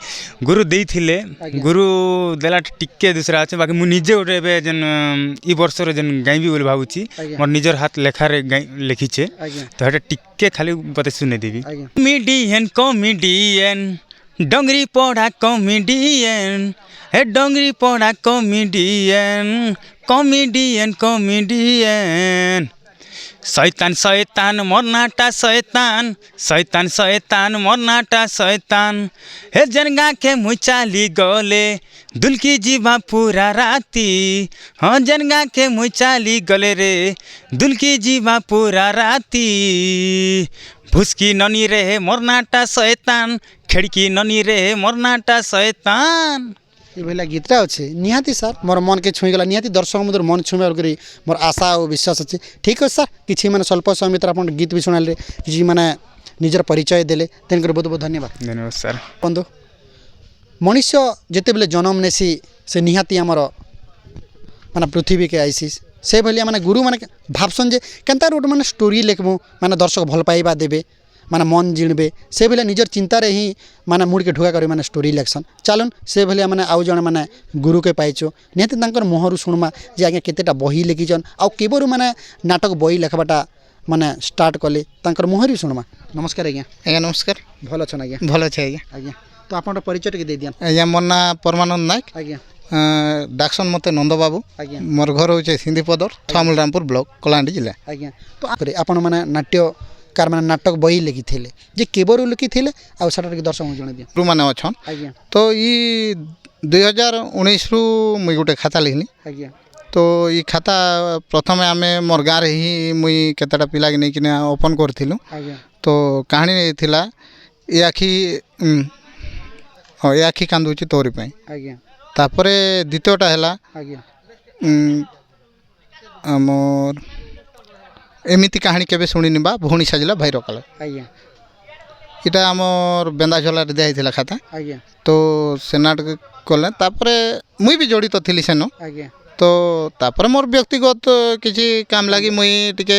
गुरु देइथिले गुरु देला टिके दूसरा আছে बाकी मु निजे ओटे बे जन ई वर्ष रे जन गाइबी बोल भाबुची मोर निजर हाथ लेखा रे लिखिचे तो हेटा टिके खाली पते सुने देबी कॉमेडियन डोंगरी पड़ा कॉमेडियन हे डोंगरी पड़ा कॉमेडियन कॉमेडियन कॉमेडियन शैतान शैतान मरनाटा शैतान शैतान शैतान मरनाटा शैतान हे जनगा के मुचाली गले दुलकी जीवा पूरा राती हाँ जनगा के मुचाली गले रे दुलकी जीवा पूरा राती भुसकी ननी रे मरनाटा शैतान खिड़की ननी रे मरनाटा शैतान ये भला गीतरा अच्छे निहाती सर मोर मन के छुई गला निहाती दर्शक मधुर मन छुई करी मोर आशा और विश्वास अच्छे ठीक है सर किसी माने स्वल्प समय भितर आपन गीत भी सुनाले किसी माने निजर परिचय देले तेन कर बहुत बहुत धन्यवाद सर बंधु मनुष्य जिते बेले जन्म नेसी से निहाती आमर माने पृथ्वी के आईसीस से भलिया माने गुरु माने भाबसन जे केनता रोड माने स्टोरी लिखबो माने दर्शक भल पाइबा देबे माने मन जिणबे से भले निजर चिंता रे ही माने मुड़ के ढुका करे माने स्टोरी लेक्शन चलन से भले माने आउ जण माने गुरु के पाइचो निहत तांकर मोहरु सुनमा जे आगे केतेटा बही लिखिजन आउ केबरु माने नाटक बही लेखबाटा माने स्टार्ट कले तांकर मोहरु सुनमा नमस्कार आज्ञा आज्ञा नमस्कार भल छन आज्ञा भल अच्छे आज्ञा आज्ञा तो आपन परिचय के दे दियन आज्ञा मोर ना परमानंद नायक आज्ञा डाक्सन मते नंद बाबू आज्ञा मोर घर होचे सिंधीपदर थामुल रामपुर ब्लॉक कलाहांडी जिला आज्ञा तो आपन माने नाट्य कार माने नाटक बही लिखी थिले जे केबरु लिखी थिले आ सटर के दर्शक जण दियन गुरु माने अछन आज्ञा तो ई 2019 रु मुई गोटे खाता लिखनी आज्ञा तो ई खाता प्रथमे आमे मोर गाँव रे ही मुई केतेटा पिला के नै किना ओपन करथिलु आज्ञा तो कहानी थिला ए आखी ହଁ ଏ ଆଖି କାନ୍ଦୁଛି ତୋରି ପାଇଁ। ଆଜ୍ଞା ତାପରେ ଦ୍ୱିତୀୟଟା ହେଲା ଆଜ୍ଞା ଆମର ଏମିତି କାହାଣୀ କେବେ ଶୁଣିନି ବା ଭଉଣୀ ସାଜିଲା ଭାଇର କାଳ। ଆଜ୍ଞା ଏଇଟା ଆମର ବେନ୍ଦାଝୋଲାରେ ଦିଆହେଇଥିଲା ଖାତା। ଆଜ୍ଞା ତ ସେ ନାଟକ କଲେ ତାପରେ ମୁଇଁ ବି ଜଡ଼ିତ ଥିଲି ସେନ। ଆଜ୍ଞା ତ ତାପରେ ମୋର ବ୍ୟକ୍ତିଗତ କିଛି କାମ ଲାଗି ମୁଇଁ ଟିକେ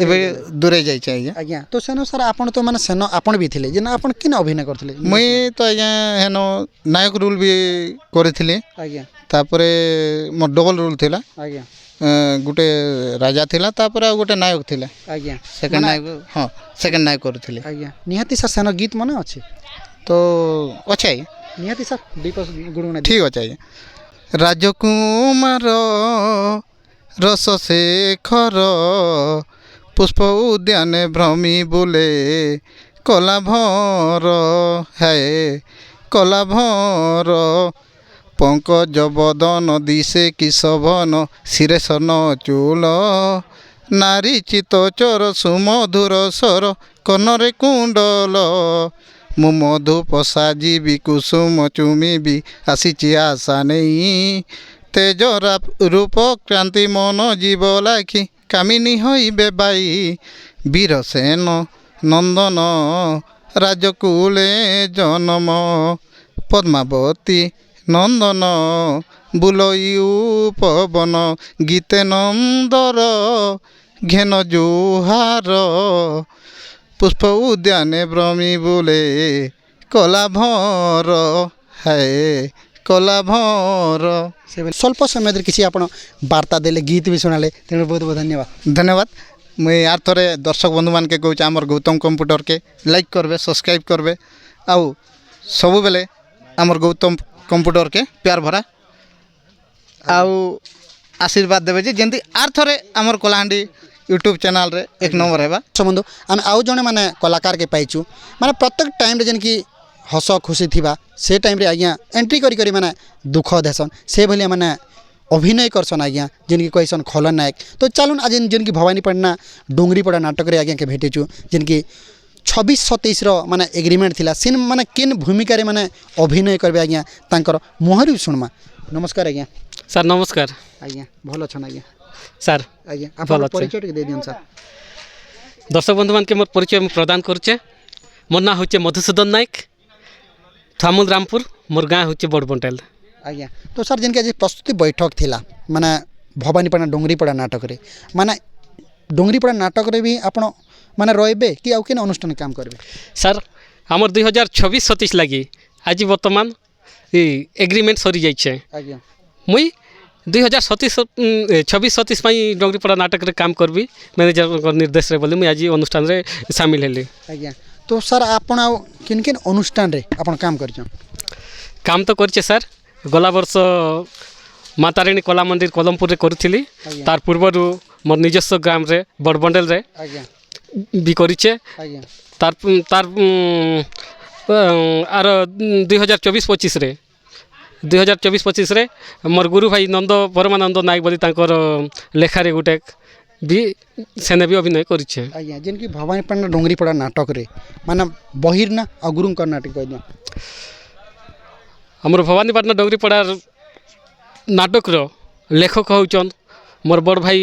ଏବେ ଦୂରେଇ ଯାଇଛି ଆଜ୍ଞା। ଆଜ୍ଞା ତ ସେନ ସାର୍ ଆପଣ ତ ମାନେ ସେନ ଆପଣ ବି ଥିଲେ ଯେ ନା ଆପଣ କିନ୍ ଅଭିନୟ କରିଥିଲେ? ମୁଇଁ ତ ଆଜ୍ଞା ହେନ ନାୟକ ରୋଲ୍ ବି କରିଥିଲି। ଆଜ୍ଞା ତାପରେ ମୋର ଡବଲ୍ ରୋଲ୍ ଥିଲା। ଆଜ୍ଞା ଗୋଟେ ରାଜା ଥିଲା ତାପରେ ଆଉ ଗୋଟେ ନାୟକ ଥିଲା। ଆଜ୍ଞା ସେକେଣ୍ଡ ନାୟକ ହଁ ସେକେଣ୍ଡ ନାୟକ କରୁଥିଲି। ଆଜ୍ଞା ନିହାତି ସାର୍ ସେନ ଗୀତ ମାନେ ଅଛି ତ ଅଛି ଆଜ୍ଞା ନିହାତି ସାର୍ ଦୀପକ ଗୁଣଗୁଣା ଠିକ୍ ଅଛି ଆଜ୍ଞା। ରାଜକୁମାର ରସ ଶେଖର ପୁଷ୍ପ ଉଦ୍ୟାନେ ଭ୍ରମି ବୁଲେ କଲାଭର ହାଏ କଲାଭର ପଙ୍କଜ ବଦନ ଦିଶେ କି ଶୋଭନ ଶିରେ ସ୍ୱର୍ଣ୍ଣ ଚୂଳ ନାରୀ ଚିତ ଚର ସୁମଧୁର ସ୍ୱର କର୍ଣ୍ଣରେ କୁଣ୍ଡଲ ମୁଁ ମଧୁପ ସାଜିବି କୁସୁମ ଚୁମିବି ଆସିଛି ଆଶା ନେଇ ତେଜ ରୂପ କ୍ରାନ୍ତି ମନ ଜୀବ ଲାଖି କାମିନୀ ହୋଇବେ ବାଇ ବୀରସେନ ନନ୍ଦନ ରାଜକୁଳେ ଜନମ ପଦ୍ମାବତୀ ନନ୍ଦନ ବୁଲଇ ପବନ ଗୀତେ ନନ୍ଦର ଘେନ ଜୁହାର ପୁଷ୍ପ ଉଦ୍ୟାନେ ଭ୍ରମି ବୁଲେ କଲାଭର ହାଏ କଲାଭର। ସ୍ୱଳ୍ପ ସମୟରେ କିଛି ଆପଣ ବାର୍ତ୍ତା ଦେଲେ ଗୀତ ବି ଶୁଣାଲେ ତେଣୁ ବହୁତ ବହୁତ ଧନ୍ୟବାଦ। ଧନ୍ୟବାଦ। ମୁଇଁ ଆର୍ ଥରେ ଦର୍ଶକ ବନ୍ଧୁମାନକେ କହୁଛେ ଆମର ଗୌତମ କମ୍ପ୍ୟୁଟରକେ ଲାଇକ୍ করবে ସବସ୍କ୍ରାଇବ୍ করবে ଆଉ ସବୁବେଲେ ଆମର ଗୌତମ କମ୍ପ୍ୟୁଟରକେ ପ୍ୟାର ଭରା ଆଉ ଆଶୀର୍ବାଦ ଦେବେ ଯେ ଯେମିତି ଆର୍ ଥରେ ଆମର କଳାହାଣ୍ଡି ୟୁଟ୍ୟୁବ୍ ଚ୍ୟାନେଲ୍ରେ 1 ନମ୍ବର ହେବା। ବନ୍ଧୁ ଆମେ ଆଉ ଜଣେ ମାନେ କଳାକାରକେ ପାଇଛୁ ମାନେ ପ୍ରତ୍ୟେକ ଟାଇମ୍ରେ ଯେନ୍କି ହସ ଖୁସି ଥିବା ସେ ଟାଇମ୍ରେ ଆଜ୍ଞା ଏଣ୍ଟ୍ରି କରି କରି ମାନେ ଦୁଃଖ ଦେସନ୍ ସେ ଭଳିଆ ମାନେ ଅଭିନୟ କରସନ୍ ଆଜ୍ଞା ଯେନ୍କି କହିସନ୍ ଖଳନାୟକ। ତ ଚାଲୁନ୍ ଆଜି ଯେନ୍କି ଭବାନୀପାଟଣା ଡୁଙ୍ଗରିପଡ଼ା ନାଟକରେ ଆଜ୍ଞାକେ ଭେଟିଛୁ ଯେନ୍କି 26-27 ମାନେ ଏଗ୍ରିମେଣ୍ଟ ଥିଲା ସିନ୍ ମାନେ କେନ୍ ଭୂମିକାରେ ମାନେ ଅଭିନୟ କରିବେ ଆଜ୍ଞା ତାଙ୍କର ମୁହଁରୁ ଶୁଣମା। ନମସ୍କାର ଆଜ୍ଞା। ସାର୍ ନମସ୍କାର। ଆଜ୍ଞା ଭଲ ଅଛନ୍ ଆଜ୍ଞା। ସାର୍ ଆଜ୍ଞା ଭଲ ଆପଣ ଅଛି। ପରିଚୟ ଟିକେ ଦେଇ ଦିଅନ୍ତୁ ସାର୍। ଦର୍ଶକ ବନ୍ଧୁମାନକେ ମୋର ପରିଚୟ ମୁଁ ପ୍ରଦାନ କରୁଛେ। ମୋର ନାଁ ହେଉଛି ମଧୁସୂଦନ ନାୟକ, ଥାମୁଲ ରାମପୁର, ମୋର ଗାଁ ହେଉଛି ବଡ଼ବଣ୍ଟାଲ। ଆଜ୍ଞା ତ ସାର୍ ଯେନ୍କି ଆଜି ପ୍ରସ୍ତୁତି ବୈଠକ ଥିଲା ମାନେ ଭବାନୀପାଟଣା ଡୁଙ୍ଗରିପଡ଼ା ନାଟକରେ ମାନେ ଡୁଙ୍ଗରିପଡ଼ା ନାଟକରେ ବି ଆପଣ ମାନେ ରହିବେ କି ଆଉ କେନ୍ ଅନୁଷ୍ଠାନ କାମ କରିବେ? ସାର୍ ଆମର 2026-27 ଲାଗି ଆଜି ବର୍ତ୍ତମାନ ଏଗ୍ରିମେଣ୍ଟ ସରିଯାଇଛେ। ଆଜ୍ଞା ମୁଇଁ 2026-27 ପାଇଁ ଡଙ୍ଗରିପଡ଼ା ନାଟକରେ କାମ କରିବି ମ୍ୟାନେଜରଙ୍କ ନିର୍ଦ୍ଦେଶରେ ବୋଲି ମୁଇଁ ଆଜି ଅନୁଷ୍ଠାନରେ ସାମିଲ ହେଲି। ଆଜ୍ଞା ତ ସାର୍ ଆପଣ ଆଉ କେନ୍ କେନ୍ ଅନୁଷ୍ଠାନରେ ଆପଣ କାମ କରିଛନ୍? କାମ ତ କରିଛେ ସାର୍। ଗଲା ବର୍ଷ ମା ତାରିଣୀ କଲା ମନ୍ଦିର କଲମପୁରରେ କରୁଥିଲି। ଆଜ୍ଞା। ତାର ପୂର୍ବରୁ ମୋର ନିଜସ୍ୱ ଗ୍ରାମରେ ବଡ଼ବଣ୍ଡେଲରେ ଆଜ୍ଞା ବି କରିଛେ। ଆଜ୍ଞା ତାର ଆର 2024-25ରେ ମୋର ଗୁରୁ ଭାଇ ନନ୍ଦ ପରମାନନ୍ଦ ନାୟକ ବୋଲି ତାଙ୍କର ଲେଖାରେ ଗୋଟେ ବି ସେନେ ବି ଅଭିନୟ କରିଛେ। ଆଜ୍ଞା ଯେନ୍କି ଭବାନୀପାଟଣା ଡୁଙ୍ଗରିପଡ଼ା ନାଟକରେ ମାନେ ବହିର୍ ନା ଆଉ ଗୁରୁଙ୍କର ନାଟକ କହିଦିଅ। ଆମର ଭବାନୀପାଟଣା ଡଙ୍ଗରିପଡ଼ାର ନାଟକର ଲେଖକ ହେଉଛନ୍ ମୋର ବଡ଼ ଭାଇ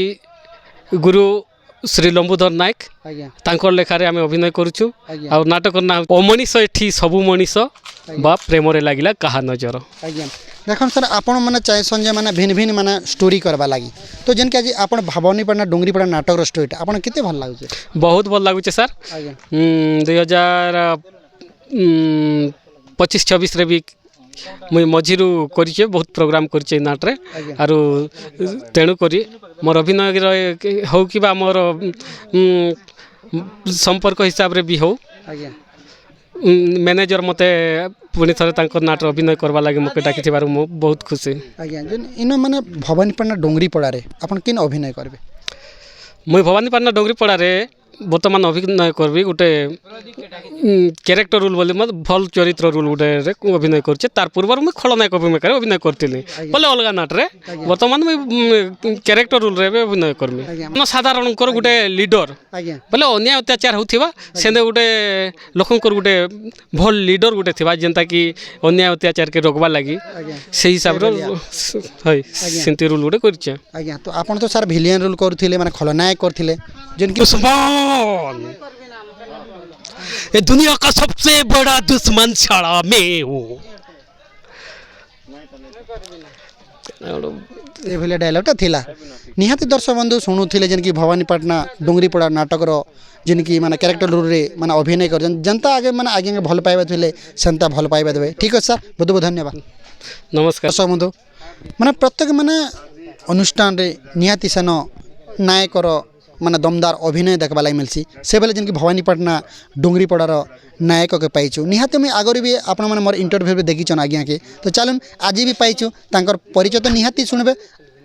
ଗୁରୁ ଶ୍ରୀ ଲମ୍ବୁଧର ନାୟକ। ଆଜ୍ଞା ତାଙ୍କର ଲେଖାରେ ଆମେ ଅଭିନୟ କରୁଛୁ। ଆଜ୍ଞା। ଆଉ ନାଟକର ନାଁ ଅମଣିଷ ଏଠି ସବୁ ମଣିଷ ବା ପ୍ରେମରେ ଲାଗିଲା କାହା ନଜର। ଆଜ୍ଞା ଦେଖନ୍ତୁ ସାର୍ ଆପଣ ମାନେ ଚାହିଁସନ୍ ଯେ ମାନେ ଭିନ୍ନ ଭିନ୍ନ ମାନେ ଷ୍ଟୋରି କରବା ଲାଗି ତ ଯେନ୍କି ଆଜି ଆପଣ ଭବାନୀପାଟଣା ଡୁଙ୍ଗରିପଡ଼ା ନାଟକର ଷ୍ଟୋରିଟା ଆପଣ କେତେ ଭଲ ଲାଗୁଛେ? ବହୁତ ଭଲ ଲାଗୁଛେ ସାର୍। ଆଜ୍ଞା 2025-26ରେ ବି ମୁଇଁ ମଝିରୁ କରିଛେ ବହୁତ ପ୍ରୋଗ୍ରାମ କରିଛେ ଏ ନାଟରେ। ଆଜ୍ଞା। ଆରୁ ତେଣୁ କରି ମୋର ଅଭିନୟର ହଉ କିବା ମୋର ସମ୍ପର୍କ ହିସାବରେ ବି ହଉ ଆଜ୍ଞା ମ୍ୟାନେଜର ମୋତେ ପୁଣି ଥରେ ତାଙ୍କ ନାଟରେ ଅଭିନୟ କରିବା ଲାଗି ମୋତେ ଡାକିଥିବାରୁ ମୁଁ ବହୁତ ଖୁସି। ଆଜ୍ଞା ଯେନ୍ ଇନ ମାନେ ଭବାନୀପାଟଣା ଡୁଙ୍ଗରିପଡ଼ାରେ ଆପଣ କେନ୍ ଅଭିନୟ କରିବେ? ମୁଇଁ ଭବାନୀପାଟଣା ଡଙ୍ଗରିପଡ଼ାରେ ବର୍ତ୍ତମାନ ଅଭିନୟ କରିବି ଗୋଟେ କ୍ୟାରେକ୍ଟର ରୋଲ୍ ବୋଲି ମୋତେ ଭଲ ଚରିତ୍ର ରୋଲ୍ ଗୋଟେ ଅଭିନୟ କରୁଛେ ତାର ପୂର୍ବରୁ ମୁଁ ଖଳନାୟକ ଭୂମିକାରେ ଅଭିନୟ କରିଥିଲି ବୋଲେ ଅଲଗା ନାଟରେ ବର୍ତ୍ତମାନ ମୁଁ କ୍ୟାରେକ୍ଟର ରୋଲ୍ରେ ଏବେ ଅଭିନୟ କରିବି ସାଧାରଣଙ୍କର ଗୋଟେ ଲିଡର ଆଜ୍ଞା ବୋଲେ ଅନ୍ୟାୟ ଅତ୍ୟାଚାର ହେଉଥିବା ସେନେ ଗୋଟେ ଲୋକଙ୍କର ଗୋଟେ ଭଲ ଲିଡର ଗୋଟେ ଥିବା ଯେନ୍ତାକି ଅନ୍ୟାୟ ଅତ୍ୟାଚାରକେ ରୋକବାର୍ ଲାଗି ସେଇ ହିସାବରେ ହଇ ସେମିତି ରୋଲ୍ ଗୋଟେ କରିଛେ ଆଜ୍ଞା ତ ଆପଣ ତ ସାର୍ ଭିଲିଆନ୍ ରୋଲ୍ କରୁଥିଲେ ମାନେ ଖଳନାୟକ କରିଥିଲେ ଯେମିତି दुश्मन ये दुनिया का सबसे बड़ा दुश्मन साला मैं हूँ ଏଭଳିଆ ଡାଇଲଗ୍ଟା ଥିଲା ନିହାତି ଦର୍ଶକ ବନ୍ଧୁ ଶୁଣୁଥିଲେ ଯେନ୍କି ଭବାନୀପାଟଣା ଡୁଙ୍ଗରିପଡ଼ା ନାଟକର ଯେନ୍କି ମାନେ କ୍ୟାରେକ୍ଟର ରୋଲ୍ରେ ମାନେ ଅଭିନୟ କରୁଛନ୍ ଯେନ୍ତା ଆଗେ ମାନେ ଆଜ୍ଞା ଭଲ ପାଇବା ଥିଲେ ସେନ୍ତା ଭଲ ପାଇବା ଦେବେ ଠିକ୍ ଅଛି ସାର୍ ବହୁତ ବହୁତ ଧନ୍ୟବାଦ नमस्कार ଦର୍ଶକ ବନ୍ଧୁ ମାନେ ପ୍ରତ୍ୟେକ ମାନେ ଅନୁଷ୍ଠାନରେ ନିହାତି ସେନ ନାୟକର ମାନେ ଦମଦାର ଅଭିନୟ ଦେଖବା ଲାଗି ମିଲ୍ସି ସେବେଲେ ଯେନ୍କି ଭବାନୀପାଟଣା ଡୁଙ୍ଗରିପଡ଼ାର ନାୟକକେ ପାଇଛୁ ନିହାତି ମୁଇଁ ଆଗରୁ ବି ଆପଣମାନେ ମୋର ଇଣ୍ଟରଭ୍ୟୁରେ ଦେଖିଛନ୍ ଆଜ୍ଞାକେ ତ ଚାଲୁନ୍ ଆଜି ବି ପାଇଛୁ ତାଙ୍କର ପରିଚୟ ତ ନିହାତି ଶୁଣିବେ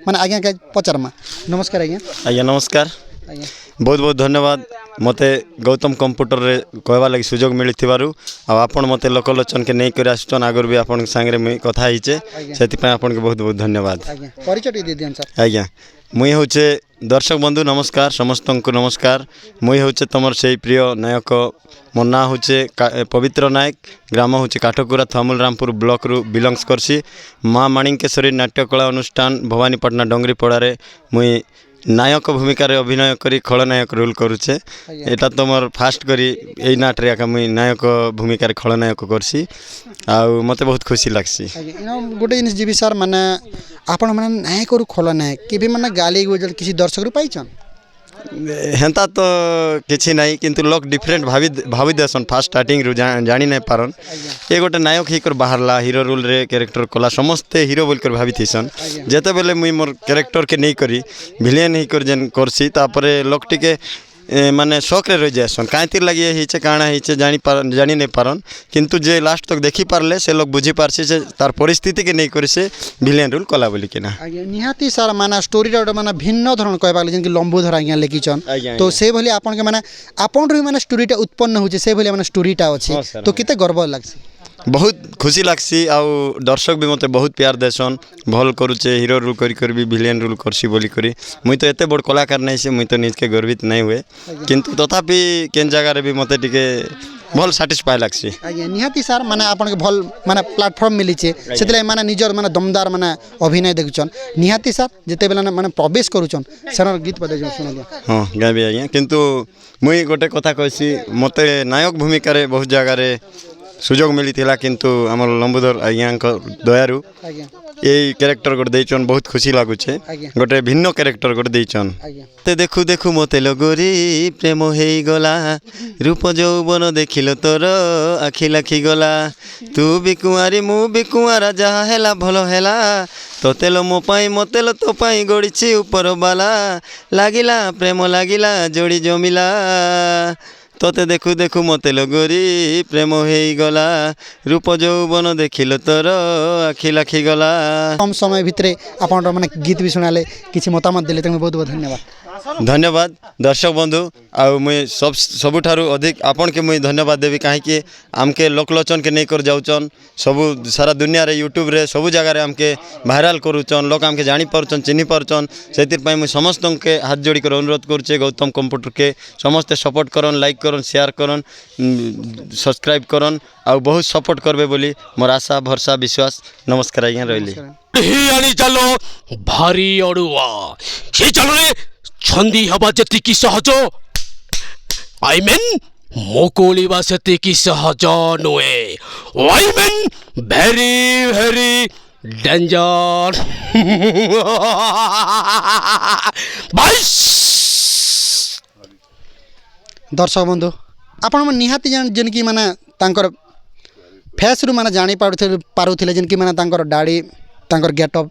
ମାନେ ଆଜ୍ଞାକେ ପଚାରମା ନମସ୍କାର ଆଜ୍ଞା ଆଜ୍ଞା ନମସ୍କାର ଆଜ୍ଞା ବହୁତ ବହୁତ ଧନ୍ୟବାଦ ମୋତେ ଗୌତମ କମ୍ପ୍ୟୁଟରରେ କହିବା ଲାଗି ସୁଯୋଗ ମିଳିଥିବାରୁ ଆଉ ଆପଣ ମୋତେ ଲୋକଲୋଚନକେ ନେଇକରି ଆସୁଛନ୍ ଆଗରୁ ବି ଆପଣଙ୍କ ସାଙ୍ଗରେ ମୁଇଁ କଥା ହେଇଛେ ସେଥିପାଇଁ ଆପଣଙ୍କୁ ବହୁତ ବହୁତ ଧନ୍ୟବାଦ ଆଜ୍ଞା ପରିଚୟ ଟିକେ ଦେଇ ଦିଅନ୍ତୁ ସାର୍ ଆଜ୍ଞା ମୁଇଁ ହଉଛେ ଦର୍ଶକ ବନ୍ଧୁ ନମସ୍କାର ସମସ୍ତଙ୍କୁ ନମସ୍କାର ମୁଇଁ ହଉଛେ ତୁମର ସେଇ ପ୍ରିୟ ନାୟକ ମୋ ନାଁ ହଉଛେ ପବିତ୍ର ନାୟକ ଗ୍ରାମ ହଉଛେ କାଠକୁରା ଥାମୁଲରାମପୁର ବ୍ଲକରୁ ବିଲଙ୍ଗସ୍ କରସି ମା ମାଣିକେଶ୍ୱରୀ ନାଟ୍ୟକଳା ଅନୁଷ୍ଠାନ ଭବାନୀପାଟଣା ଡଙ୍ଗରିପଡ଼ାରେ ମୁଇଁ ନାୟକ ଭୂମିକାରେ ଅଭିନୟ କରି ଖଳନାୟକ ରୋଲ୍ କରୁଛେ ଏଇଟା ତ ମୋର ଫାଷ୍ଟ କରି ଏଇ ନାଟରେ ଏକା ମୁଇଁ ନାୟକ ଭୂମିକାରେ ଖଳନାୟକ କରସି ଆଉ ମୋତେ ବହୁତ ଖୁସି ଲାଗ୍ସି ଆଜ୍ଞା ଗୋଟେ ଜିନିଷ ଯିବି ସାର୍ ମାନେ ଆପଣ ମାନେ ନାୟକରୁ ଖଳନାୟକ କେବେ ମାନେ ଗାଲି ଗୁଜର କିଛି ଦର୍ଶକରୁ ପାଇଛନ୍ ହେନ୍ତା ତ କିଛି ନାହିଁ କିନ୍ତୁ ଲୋକ ଡିଫରେଣ୍ଟ ଭାବି ଦେସନ୍ ଫାଷ୍ଟ ଷ୍ଟାର୍ଟିଂରୁ ଜାଣି ନାଇଁ ପାରନ୍ ଏ ଗୋଟେ ନାୟକ ହେଇକରି ବାହାରିଲା ହିରୋ ରୋଲ୍ରେ କ୍ୟାରେକ୍ଟର କଲା ସମସ୍ତେ ହିରୋ ବୋଲିକରି ଭାବିଥିସନ୍ ଯେତେବେଲେ ମୁଇଁ ମୋର୍ କ୍ୟାରେକ୍ଟରକେ ନେଇକରି ଭିଲିଆନ୍ ହେଇକରି ଯେନ୍ କରସି ତାପରେ ଲୋକ ଟିକେ ମାନେ ସକ୍ରେ ରହି ଯାଏସନ୍ କାଁଥିର୍ ଲାଗି ହେଇଛେ କାଣା ହେଇଛେ ଜାଣି ନାଇଁ ପାରନ୍ କିନ୍ତୁ ଯେ ଲାଷ୍ଟ ତक ଦେଖିପାରିଲେ ସେ ଲୋକ ବୁଝିପାରସି ଯେ ତାର ପରିସ୍ଥିତିକେ ନେଇକରି ସେ ଭିଲିଆନ୍ ରୋଲ୍ କଲା ବୋଲିକିନା ଆଜ୍ଞା ନିହାତି ସାର୍ ମାନେ ଷ୍ଟୋରୀଟା ଗୋଟେ ମାନେ ଭିନ୍ନ ଧରଣ କହିବା ଗଲେ ଯେମିତି ଲମ୍ବୁଧର ଆଜ୍ଞା ଲେଖିଛନ୍ ତ ସେଇଭଳି ଆପଣକେ ମାନେ ଆପଣରୁ ମାନେ ଷ୍ଟୋରୀଟା ଉତ୍ପନ୍ନ ହେଉଛି ସେଇଭଳି ମାନେ ଷ୍ଟୋରୀଟା ଅଛି ତ କେତେ ଗର୍ବ ଲାଗ୍ସି ବହୁତ ଖୁସି ଲାଗ୍ସି ଆଉ ଦର୍ଶକ ବି ମୋତେ ବହୁତ ପ୍ୟାର ଦେସନ୍ ଭଲ୍ କରୁଛେ ହିରୋ ରୋଲ୍ କରି ବି ଭିଲିଆନ୍ ରୋଲ୍ କରସି ବୋଲିକରି ମୁଇଁ ତ ଏତେ ବଡ଼ କଳାକାର ନାଇଁ ସେ ମୁଇଁ ତ ନିଜକେ ଗର୍ବିତ ନାଇଁ ହୁଏ କିନ୍ତୁ ତଥାପି କେନ୍ ଜାଗାରେ ବି ମୋତେ ଟିକେ ଭଲ୍ ସାଟିସ୍ଫାଏ ଲାଗ୍ସି ଆଜ୍ଞା ନିହାତି ସାର୍ ମାନେ ଆପଣକେ ଭଲ୍ ମାନେ ପ୍ଲାଟଫର୍ମ ମିଳିଛେ ସେଥିଲାଗି ମାନେ ନିଜର ମାନେ ଦମଦାର ମାନେ ଅଭିନୟ ଦେଖୁଛନ୍ ନିହାତି ସାର୍ ଯେତେବେଳେ ମାନେ ପ୍ରବେଶ କରୁଛନ୍ ସେନର ଗୀତ ବଜାଇ ଶୁଣାଦିଅ ହଁ ଗାଇବି ଆଜ୍ଞା କିନ୍ତୁ ମୁଇଁ ଗୋଟେ କଥା କହିସି ମୋତେ ନାୟକ ଭୂମିକାରେ ବହୁତ ଜାଗାରେ ସୁଯୋଗ ମିଳିଥିଲା କିନ୍ତୁ ଆମର ଲମ୍ବୁଧର ଆଜ୍ଞାଙ୍କ ଦୟାରୁ এই ক্যারেক্টর গোটে ଦେଇଛନ୍ ବହୁତ ଖୁସି ଲାଗୁଛେ ଗୋଟେ ଭିନ୍ନ କ୍ୟାରେକ୍ଟର ଗୋଟେ ଦେଇଛନ୍ ତେ ଦେଖୁ ଦେଖୁ ମୋତେ লগରି ପ୍ରେମ ହେଇଗଲା ରୂପ ଯୌବନ ଦେଖିଲ ତୋର ଆଖି ଲାଖିଗଲା ତୁ ବି କୁଆଁରୀ ମୁଁ ବି କୁଆଁରା ଯାହା ହେଲା ଭଲ ହେଲା ତୋତେ ଲ ମୋ ପାଇଁ ମୋତେ ଲ ତୋ ପାଇଁ ଗଡ଼ିଛି ଉପର ବାଲା ଲାଗିଲା ପ୍ରେମ ଲାଗିଲା ଯୋଡ଼ି ଜମିଲା তোতে দেখু দেখু মতে লগরি প্রেম হয়েগলা রূপ যৌবন দেখিল তোর আখি লাখিগলা কম সময় ভিতরে আপনার মানে গীত বি শুনালে কিছু মতামত দেলে তাকে বহুত বহুত ধন্যবাদ ধন্যবাদ দর্শক বন্ধু মুই ସବୁଠାରୁ ଅଧିକ ଆପଣକେ ମୁଇଁ ଧନ୍ୟବାଦ ଦେବି କାହିଁକି ଆମକେ ଲୋକଲୋଚନକେ ନେଇକରି ଯାଉଛନ୍ ସବୁ ସାରା ଦୁନିଆରେ ୟୁଟ୍ୟୁବରେ ସବୁ ଜାଗାରେ ଆମକେ ଭାଇରାଲ୍ କରୁଛନ୍ ଲୋକ ଆମକେ ଜାଣିପାରୁଛନ୍ ଚିହ୍ନି ପାରୁଛନ୍ ସେଥିପାଇଁ ମୁଇଁ ସମସ୍ତଙ୍କୁ ହାତ ଯୋଡ଼ିକରି ଅନୁରୋଧ କରୁଛେ ଗୌତମ କମ୍ପ୍ୟୁଟରକେ ସମସ୍ତେ ସପୋର୍ଟ କରନ୍ ଲାଇକ୍ କରନ୍ ସେୟାର କରନ୍ ସବସ୍କ୍ରାଇବ୍ କରନ୍ ଆଉ ବହୁତ ସପୋର୍ଟ করবে ବୋଲି ମୋର ଆଶା ଭରସା ବିଶ୍ୱାସ ନମସ୍କାର ଆଜ୍ଞା ରହିଲି ଆଣି ଚାଲ ଭାରି ଅଡୁଆ ସେ ଚାଲରେ ଛନ୍ଦି ହେବା ଯେତିକି ସହଜ ଆଇ ମିନ୍ ମୁକୁଳିବା ସେତିକି ସହଜ ନୁହେଁ I mean very very danger দর্শক বন্ধু আপনার নিহাতি যেনকি মানে তাঁর ফেস্রু মানে জাঁপারে যেনকি মানে তাঁর দাড়ি তাঁর গেটঅপ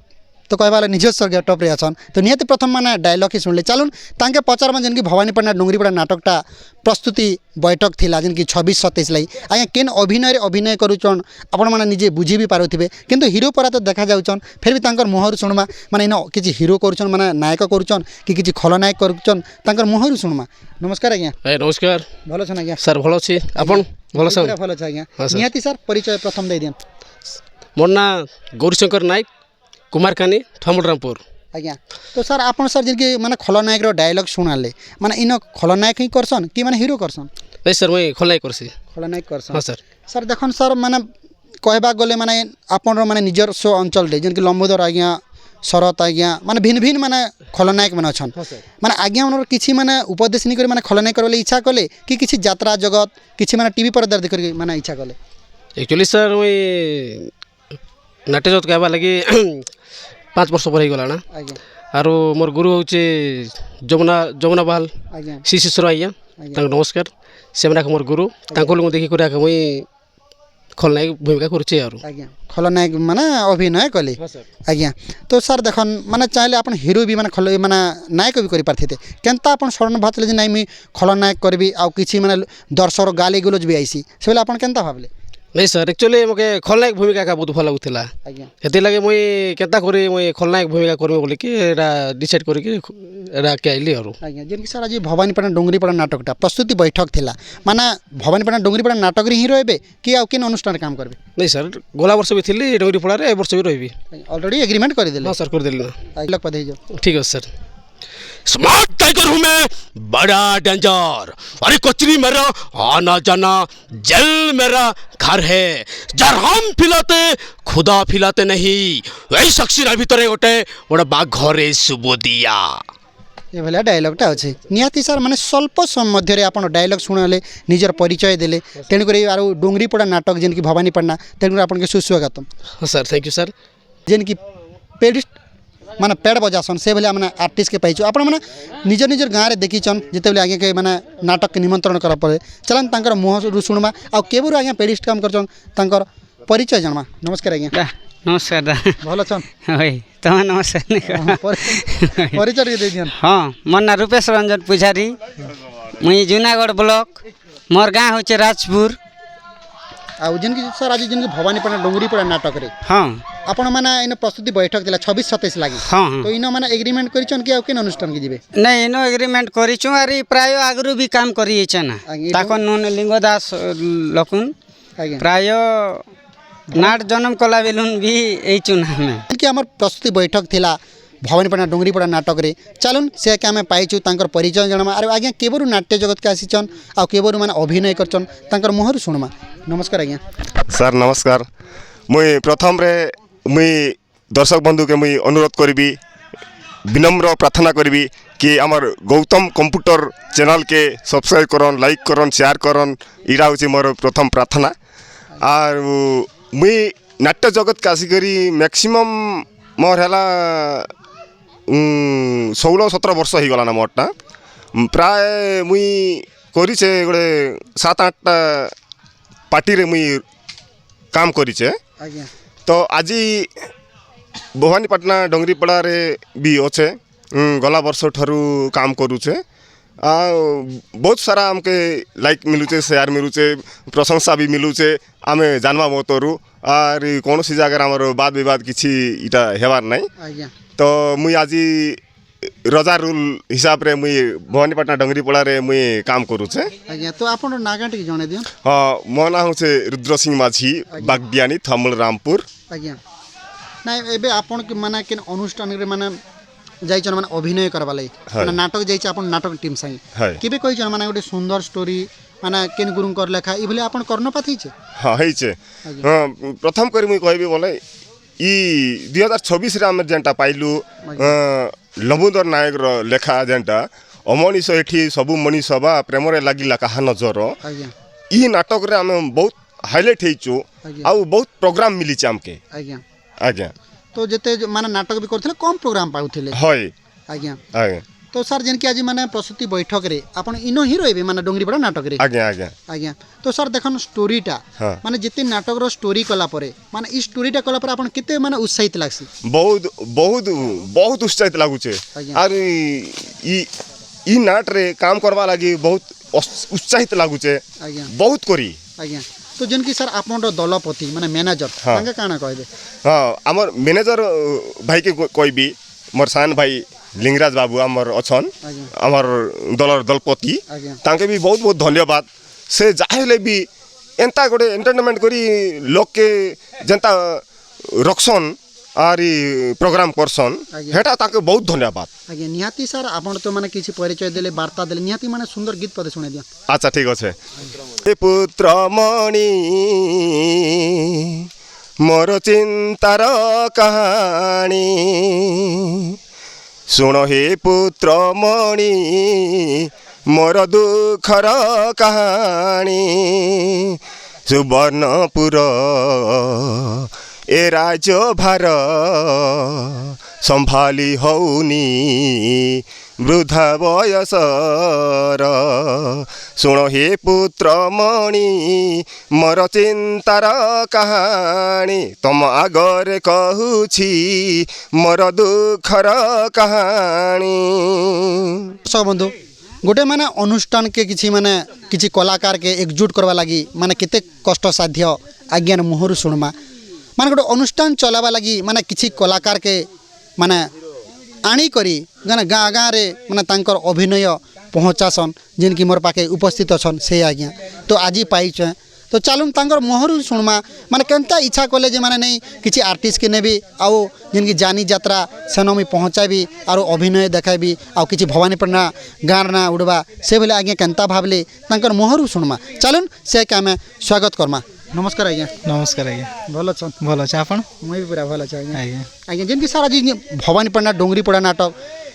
तो कहवा निजस्व गेटअप रे अछन तो निहाती प्रथम माने डायलॉग ही सुनले चलुन तांके पचारमा जेनकी भवानीपटना डुंगरीपड़ा नाटकटा प्रस्तुति बैठक थिला जेनकी 26-27 लाई आज्ञा केन अभिनय करूचन आपण माने निजे बुझी भी पारुथिबे किंतु हीरो परा तो देखा जाउचन फिर भी तांकर मुहर सुनमा माने इन किछि हीरो करूचन माने नायक करूचन कि किछि खलनायक करूचन तांकर मुहर सुनमा नमस्कार आज्ञा नमस्कार भलो छन आज्ञा सर भलो छी आपण भलो सर पूरा भलो छ आज्ञा निहाती सर परिचय प्रथम दे दियन मोर ना गौरीशंकर नायक कुमारकानी ठमलरामपुर आज्ञा तो सर आपण सर जिनकी माने खलनायक रो डायलॉग सुनाले माने इन खलनायक ही करसन कि माने हीरो करसन ए सर मैं खलनायक करसी खलनायक करसन हां सर सर देखन सर माने कहबा गले माने आपण रो माने निजर सो अंचल रे जिनकी लंबोदर आज्ञा शरत आज्ञा माने भिन्न भिन्न माने खलनायक माने अछन माने आज्ञा उनर किछि माने उपदेश नि करी माने खलनायक करले इच्छा कले कि किछि यात्रा जगत किछि माने टीवी पर दर्द करी माने इच्छा कले एक्चुअली सर मैं नाट्य जगत कहबा लगी 5 वर्ष पर गला ना आज्ञा आरो मोर गुरु होचे जमुना बाल आज्ञा श्री शिशुर आज्ञा तांको नमस्कार सेमरा मोर गुरु तांको लोग देखि करा मुई खलनायक भूमिका करूचे आरो आज्ञा खलनायक माने अभिनय कले आज्ञा तो सर देखन माने चाहले अपन हीरो भी माने खल माने नायक भी करि पारथिते केनता अपन शरण भातले जे नै मी खलनायक करबी आ किछि माने दर्शक गाली गलोज भी आइसी सेबले अपन केनता भाबले नहीं सर एक्चुअली मके खलनायक भूमिका का बहुत भल लगुला आज्ञा हेति लगे मुई केता करी मुई खलनायक भूमिका करबे बोले कि एरा डिसाइड करी कि एरा के आइली आरो आज्ञा जेनकी सर आज भवानीपटना डुंगरीपड़ा नाटकटा प्रस्तुति बैठक थिला माने भवानीपटना डुंगरीपड़ा नाटक रे ही रहबे कि आ किन अनुष्ठान काम करबे नहीं सर गोला वर्ष भी थिली डोंगरीपड़ा रे ए वर्ष भी रहबी ऑलरेडी एग्रीमेंट कर देले हां सर कर देली ना लग पदे जो ठीक है सर स्मार्ट टाइगर हूँ मैं बड़ा डेंजर अरे कचरी मेरा आना जाना जल मेरा घर है जार हम फिलाते खुदा फिलाते नहीं वही शख्सी भीतर गोटे गोटे बाघ घरे शुभ दिया ये भला डायलॉगटा अच्छे निहाती सर माने स्वल्प समय मध्य आपण डायलॉग शुणाले निजर परिचय देले तेणुक आरो डुंगरीपड़ा नाटक जेनकी भवानीपटना तेणुक आपन के सुस्वागतम हाँ सर थैंक यू सर जेनकी पेडिस्ट माने पेड़ बजासन से भले माने आर्टिस्ट के पाइछु आपण माने निजर निजर गाँव रे देखिछन जते बेले आगे के माने नाटक के निमंत्रण करा पड़े चलन तांकर मुह रु सुनमा आ केबुर आगे पेडिस्ट काम करछन तांकर परिचय जणमा नमस्कार आज्ञा नमस्कार दा भलो छन होय तमा नमस्कार परिचय के दे दियन हाँ मोर ना रूपेश रंजन पुजारी मुई जूनागढ़ ब्लॉक मोर गाँव होचे राजपुर आ जिनकी सर आज जिनकी भवानीपटना डुंगरीपड़ा नाटक रे हाँ आपण माने इन प्रस्तुति बैठक दिला 26-27 लागी हाँ तो इन माने एग्रीमेंट करिछन कि आ केन अनुष्ठान के जिवे नहीं इनो एग्रीमेंट करिछु आरी प्राय आगरु भी काम करी छ ना ताकन नन लिंगदास लकुन आज्ञा प्राय नाट जन्म कला बेलुन भी एई चुना में कि हमर प्रस्तुति बैठक थिला भवानीपटना डुंगरीपड़ा नाटक रे चलुन से के आमे पाइछु तांकर परिचय जणमा अरे आज्ञा केबरु नाट्य जगत के आसीचन आ केबरु माने अभिनय करचन तांकर मुहर सुनमा नमस्कार आज्ञा सर नमस्कार मुई प्रथम रे मुई दर्शक बंधु के मुई अनुरोध करबी विनम्र प्रार्थना करबी कि आमर गौतम कंप्यूटर चैनल के सब्सक्राइब करन लाइक करन शेयर करन इरा होची मोर प्रथम प्रार्थना और मुई नाट्य जगत के आसी करी मैक्सिमम मोर हैला 16-17 वर्ष ही गला ना मोरटा प्राय मुई करिछे गोटे 7-8टा पार्टी रे मुई काम करिछे आज्ञा तो आज भवानीपटना डुंगरीपड़ा रे भी अच्छे गला वर्ष ठारू काम करूचे आ बहुत सारा हमके लाइक मिलूचे शेयर मिलूचे प्रशंसा भी मिलूचे आमे जानवा मतरू आर कौन सी जगह आमर वाद विवाद किसी इटा हेबार नहीं आज्ञा तो मुई आज रजा रूल हिसाब रे मुई भवानीपटना डुंगरीपड़ा रे मुई काम करूचे आज्ञा तो आपण नागा टिक जणे दियन हाँ मो ना होचे रुद्र सिंह माझी बागबियानी थमलरामपुर आज्ञा नहीं एबे आपण के माने केन अनुष्ठान रे माने जाइछन माने अभिनय करबा लाई माने नाटक जाइछ आपण नाटक टीम संगे केबे कहिछन माने गोटे सुंदर स्टोरी माने केन गुरुं कर लेखा ई भले आपण करनो पाथि छे हाँ हेइछे हाँ प्रथम करी मुई कहबी बोले ई 2026 रे हम जेंटा पाइलु लंबोदर नायक रो लेखा जेंटा अमनीष एठी सबु मनीष बा प्रेम रे लागिला कहा नजर आज्ञा ई नाटक रे हम बहुत हाईलाइट हेइछु आ बहुत प्रोग्राम मिली छ हमके आज्ञा आज्ञा तो जते माने नाटक भी करथिले कम प्रोग्राम पाउथिले होय आज्ञा आज्ञा तो सर जेनकी आज माने प्रस्तुति बैठक रे आपण इनो ही रहबे माने डोंगरीपड़ा नाटक रे आज्ञा आज्ञा आज्ञा तो सर देखन स्टोरीटा हाँ। माने जिते नाटक रो स्टोरी कला परे माने ई स्टोरीटा कला परे आपण केते माने उत्साहित लागसी बहुत बहुत बहुत उत्साहित लागुचे आज्ञा। और ई नाट रे काम करवा लगी बहुत उत्साहित लागुचे आज्ञा बहुत करी आज्ञा तो जेनकी सर आपण दलपति माने मैनेजर हाँ। तांगे काना कहबे हाँ आमर मैनेजर भाई के कहबी मोर सान भाई लिंगराज बाबू आमर अछन आज्ञा। आमर दलर दलपति आज्ञा। तांके भी बहुत बहुत धन्यवाद से जाहेले भी एंता गोटे एंटरटेनमेंट करी लोक के जनता रखसन और प्रोग्राम करसन आज्ञा। हेटा ताके बहुत धन्यवाद आज्ञा निहाती सर आपण तो माने किछि परिचय देले वार्ता देले निहाती माने सुंदर गीत पदे सुने दिया अच्छा ठीक अच्छे हे पुत्र मणि मोर चिंतार कहानी शुण हे पुत्र मणि मोर दुखर कहानी सुवर्णपुर ए राज भार संभाली हौनी वृद्धा बयसर शुण हे पुत्र मणि मोर चिंतार कहानी तम आगरे कहूछि मोर दुखर कहानी सब बंधु गोटे माने अनुष्ठान के किछि माने किछि कलाकार के एकजुट करवा लगी माने केते कष्ट साध्य आज्ञान मुहरु सुनमा माने गोटे अनुष्ठान चलावा लगी माने किछि कलाकार के माने आनी करी गाना गाँ गाँ रे माने तांकर अभिनय पहुँचासन जिनकी मोर पाखे उपस्थित अछन से आज्ञा तो आज पाइछ तो चलून तांकर मोहरु सुनमा माने केनता इच्छा कले जे माने नहीं किछि आर्टिस्ट के नेबी आउ जिनकी जानी यात्रा सेनो में पहुँचाबी आरो अभिनय देखाबी आउ किछि भवानीपटना गाँव ना उड़वा से बोले आज्ञा केनता भाबले तांकर मोहरु सुनमा चलून से के आमे स्वागत करमा नमस्कार आज्ञा नमस्कार आज्ञा भल छन भल अच्छे आपण मुई भी पूरा भल अछि आज्ञा आज्ञा आज्ञा जेनकी सर आज भवानीपटना डोंगरीपड़ा नाटक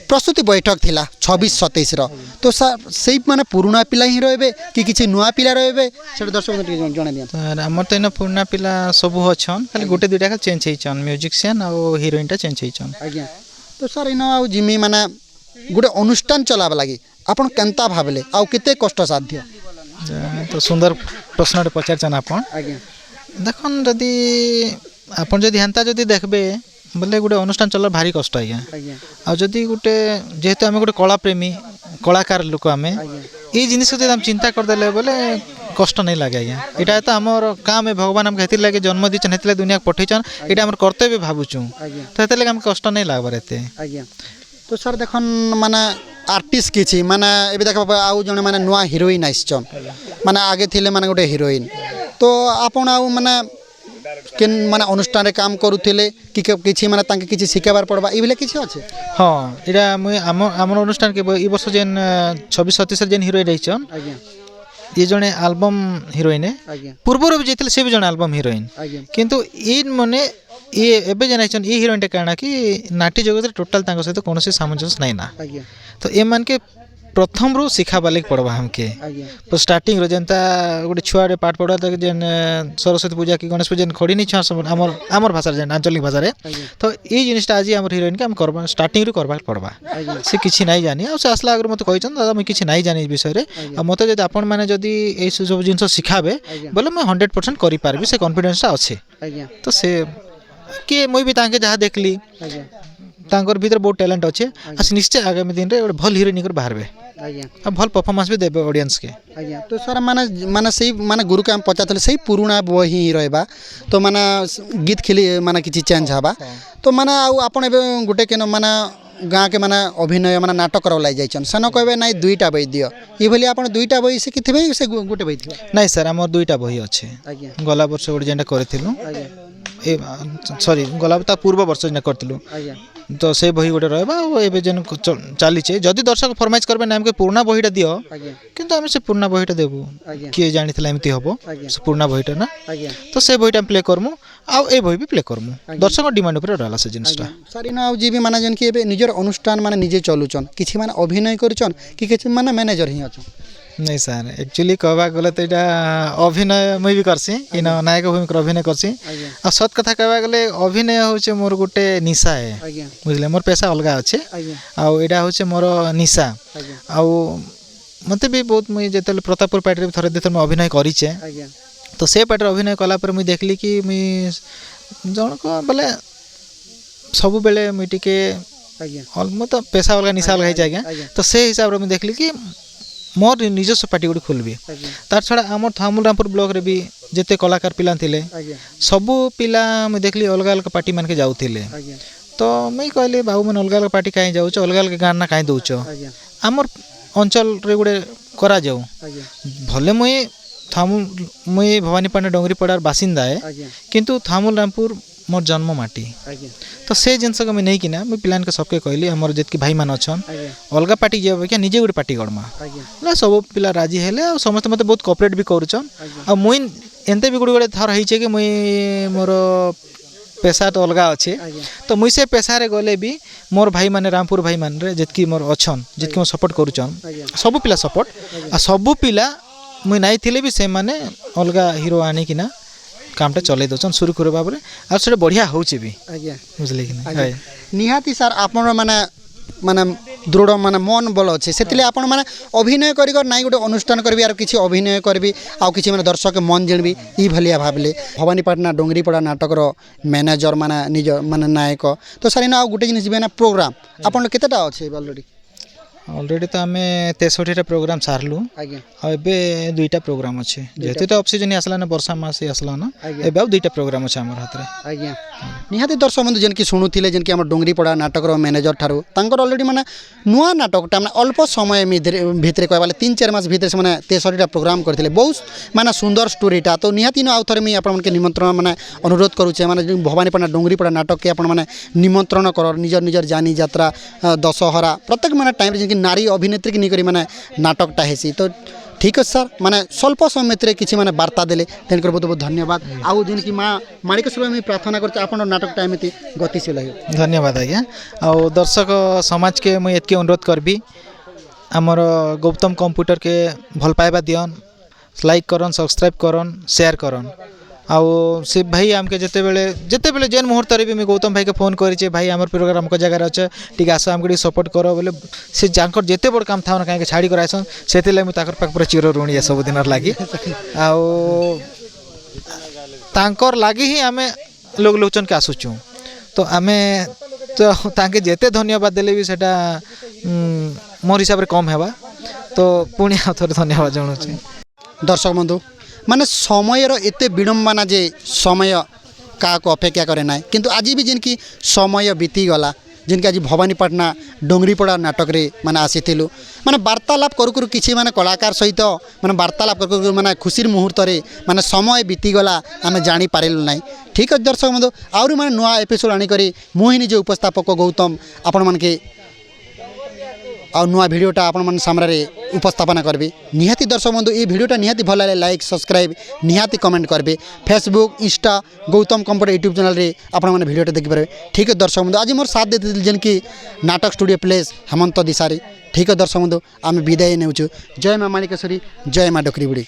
प्रस्तुति बैठक थिला 26-27 रो तो सर सेई माने पुराना पिला ही रहबे कि किछि नुआ पिला रहबे सेटा दर्शक के जणे दिया तो आमर तो इन पुराना पिला सबू अच्छन खाली गोटे दुईटा खाली चेंज होइछन म्यूजिशियन और हिरोइनटा चेंज होइछन आज्ञा तो सर इन आउ जिमी माने गोटे अनुष्ठान चलाबा लागि आपण केनता भाबले आउ केते कष्ट साध्य तो सुंदर प्रश्न पचारछन आपण आज्ञा देखन जदि आपण जदि हेंता जदि देखबे बोले गोटे अनुष्ठान चलना भारी कष्ट आज्ञा आज्ञा आ जदि गोटे जेहेतु आम गोटे कला प्रेमी कलाकार लोक आम ये जिनिस को हम चिंता करदे बोले कष्ट नहीं लगे आज्ञा यहाँ तो आमर काम भगवान आमको हेतिर लगे जन्म दीचन हेतिर दुनिया पठेचन यहाँ आम कर्तव्य भावुँ तो हेतिर लगे आम कष्ट नहीं लगबार एते आज्ञा तो सर देखन माने आर्टिस्ट किछि माने एबे देखबा आउ जने माने नुआ हिरोइन आइछन माने आगे थिले माने गोटे हिरोइन तो आपण आउ माने केन माने अनुष्ठान रे काम करूथिले कि किछि माने तांके किछि सिखाबार पड़बा ई भले किछि अछि हाँ इरा मुई आम अनुष्ठान के ई वर्ष जेन 26-27 जेन हिरोइन रहिछन आज्ञा ये जने एल्बम हिरोइन आज्ञा पूर्वर भी जेतले से भी जने एल्बम हिरोइन आज्ञा किंतु इन मने ये एबे जनाइछन ई हिरोइनटा काना कि नाट्य जगत रे टोटल तांको सहित कोनोसी सामंजस्य नहीं ना आज्ञा तो ए मान के प्रथम रू सिखाबा लगे पड़वा हमके आज्ञा तो स्टार्टिंग रो जनता गोटे छुआरे पाठ पढ़ा तक जेन सरस्वती पूजा की गणेश पूजा खड़ी नहीं छा आमर भाषा जेन आंचलिक भाषा रे तो ये जिनिसटा आज आमर हिरोइन के हम करबा स्टार्टिंग रू करबा पड़बा से किछि नहीं जानी आ से आसला अगर मते कहिछन दादा मैं किछि नहीं जानी विषय रे आ मते जदि आपण माने जदि ए सब जिंस सिखाबे बोले मैं 100% करि पारबी से कॉन्फिडेंस अच्छे आज्ञा तो से के मुई भी तांके जहाँ देखली आज्ञा तांकर भीतर बहुत टैलेंट अच्छे आ निश्चय आगामी दिन रे भल हिरोइन कर बाहरबे आज्ञा आ भल परफॉर्मेंस भी देबे ऑडियंस के आज्ञा तो सर माने माने सही माने गुरु के हम पचातले सही पुराना बही ही रहबा तो माने गीत खेली माने किछि चेंज हबा तो माने आउ आपण एबे गुटे केन माने गाँ के माने अभिनय माने नाटक करवलाई जाइछन सेन कहबे नाही दुईटा बही दियो ई भली आपण दुईटा बही से किथिबे से गुटे बही थिबा नहीं सर हमर दुईटा बही अच्छे आज्ञा गला वर्ष गोटे जेनटा करथिलु आज्ञा ए सॉरी गला ता पूर्व वर्ष जेनटा करथिलु आज्ञा तो से बही गोटे रहबा एबे जेन चली छे जदि दर्शक फरमाइश करबे नाम के पुराना बहीटा दियो आज्ञा किंतु हम से पुराना बहीटा देबु आज्ञा किए जानिथिला एमती हबो आज्ञा से पुराना बहीटा ना आज्ञा तो से बहीटा प्ले करमु आ ए बही भी प्ले करमु दर्शक डिमांड ऊपर रहला से जिनिसटा सर इन आउ जी भी माने जन कि एबे निजर अनुष्ठान माने निजे चलुचन किछि माने अभिनय करूचन कि किछि माने मैनेजर ही अछन नहीं सर एक्चुअली कहवा गले तो यहाँ अभिनय मुई भी करसी इन नायक भूमिका अभिनय करसी आ सत कथा कहवा गले अभिनय होचे मोर गोटे निशा है बुझले मोर पैसा अलग अच्छे आउ एटा होचे मोर निशा आउ मते भी बहुत मुई जेते प्रतापपुर पार्टी रे थरे देथर मैं अभिनय करिचे तो से पार्टी अभिनय कला पर मुई देखली कि मुई जन को बोले सब बेले मुई टिके मत पैसा अलग निशा अलग है आज्ञा तो से हिसाब रे मुई देखली कि मोर निजस्व पार्टी गोटे खोलबी तार छड़ा आमर थामुल रामपुर ब्लॉक रे भी जेते कलाकार पिला थिले सबू पिला मुई देखली अलग अलग पार्टी मान के जाउथिले तो मुई कहली बाबू मन अलग अलग पार्टी काहे जाउछ अलग अलग गाना काहे दउछ आमर अंचल रे गोटे करा जाऊ भले मुई थामुल मुई भवानीपाटना डोंगरीपड़ार बासिंदा है किंतु थामुल रामपुर मोर जन्म माटी तो से जिनस को मुझे नहीं किना मुझे पिलान के सबके कहली हमर जितकी भाई मान अच्छन अलग पार्टी जाए क्या निजे गोटे पार्टी गढ़मा ना सब पिला राजी हेले और समस्त मत बहुत कोऑपरेट भी करुचन आ मुई एनते भी गोटे गोटे थर होइछे कि मुई मोर पैसा तो अलग अच्छे तो मुई से पैसा रे गले भी मोर भाई माने रामपुर भाई मान रे जितकी मोर अच्छन जितकी मोर सपोर्ट करुचन सब पिला सपोर्ट आ सब पिला मुई नाई थिले भी से माने अलग हीरो आनी किना कामटा चलै दउछन शुरू करे बाबरे आ से बढ़िया होउचे भी बुझले कि नहीं निहाती सर आपण माने दृढ़ माने मन बल अच्छे से आपण माने अभिनय करी कर नाई गोटे अनुष्ठान करबी आर किछि अभिनय करबी आ किछि माने दर्शक के मन जिणबी ई भलिया भाबले भवानीपाटना डोंगरीपड़ा नाटक रो मैनेजर माने निज माने नायक तो सर इन आ गोटे जिनिस बे ना प्रोग्राम आपण केतेटा अच्छे ऑलरेडी तो आम 63टा प्रोग्राम सारलु एबे 2टा प्रोग्राम अच्छे जेते तो ऑक्सीजन आसला ना वर्षा मास आसला ना एबे 2टा प्रोग्राम अच्छे हमर हाथ रे आज्ञा निहाती दर्शक बंधु जेन की सुनुथिले जेन की हमर डोंगरीपड़ा नाटक रो मैनेजर थारु तांकर ऑलरेडी माने नुआ नाटकटा माने अल्प समय भितरे कहबाले 3-4 मास भितरे से माने 63टा प्रोग्राम करथिले बहुत माने सुंदर स्टोरीटा तो निहाती न आउथरे मी आपण के निमंत्रण माने अनुरोध करूचे माने भवानीपाटना डोंगरीपड़ा नाटक के आपण माने निमंत्रण कर निजर निजर जानी यात्रा दशहरा प्रत्येक माने टाइम जेन नारी अभिनेत्री की निकरी माने नाटकटा हेसी तो ठीक है सर माने स्वल्प समय किसी माने वार्ता देले तेनकर बहुत बहुत धन्यवाद आउ जिन की माँ माणिकेश्वर में प्रार्थना करते आपण नाटकटा एमती गतिशील हो धन्यवाद आज्ञा आउ दर्शक समाज के मुझे एतके अनुरोध करबी आमर गौतम कंप्यूटर के भल पाइबा दियन लाइक करन सब्सक्राइब करन शेयर करन आउ से भाई आमके जेते बेले जेन मुहूर्त भी मैं गौतम भाई के फोन करेचे भाई आमर प्रोग्राम को जगह अच्छे टी आस आमको सपोर्ट कर बोले से जानकर जेते बड़ काम था कहीं छाड़ी कर आसन से मुझे पाख पूरा चिर ऋणी है सब दिन लगी आकर लगी ही आम लोग लोचन के आसुचु तो आम तो ताके जेते धन्यवाद देले भी सेटा मोर हिसाब से कम है तो पुणी आ थोड़े धन्यवाद जनाऊँ दर्शक बंधु माने समयर एते विडंबना जे समय का अपेक्षा करे ना किंतु आज भी जिनकी समय बीती गला जिनकी आज भवानीपाटना डोंगरीपड़ा नाटक रे माने आसीथिलु माने वार्तालाप करू किछि माने कलाकार सहित माने वार्तालाप करू माने खुशीर मुहूर्त रे माने समय बीती गला आमे जानी पारिलु नाही ठीक है दर्शक बंधु आउरी माने नुआ एपिसोड आनी करी मुहि निजे उपस्थापक गौतम आपण मन के आ नुआ भिडियोटा आपण मन सामने उपस्थापना करबे निहाती दर्शक बंधु ये भिडियोटा निहाती भल लागे लाइक सब्सक्राइब निहाती कमेंट करबे Facebook Insta Gautam computer YouTube channel रे आपण मन भिडियोटा देखि पारे ठीक है दर्शक बंधु आज मोर साथ देते जेन की नाटक स्टूडियो प्लेस हेमंत दिसारी ठीक है दर्शक बंधु आम विदाय नेउछु जय माँ माणिकेश्वरी जय माँ डोकरीबुड़ी।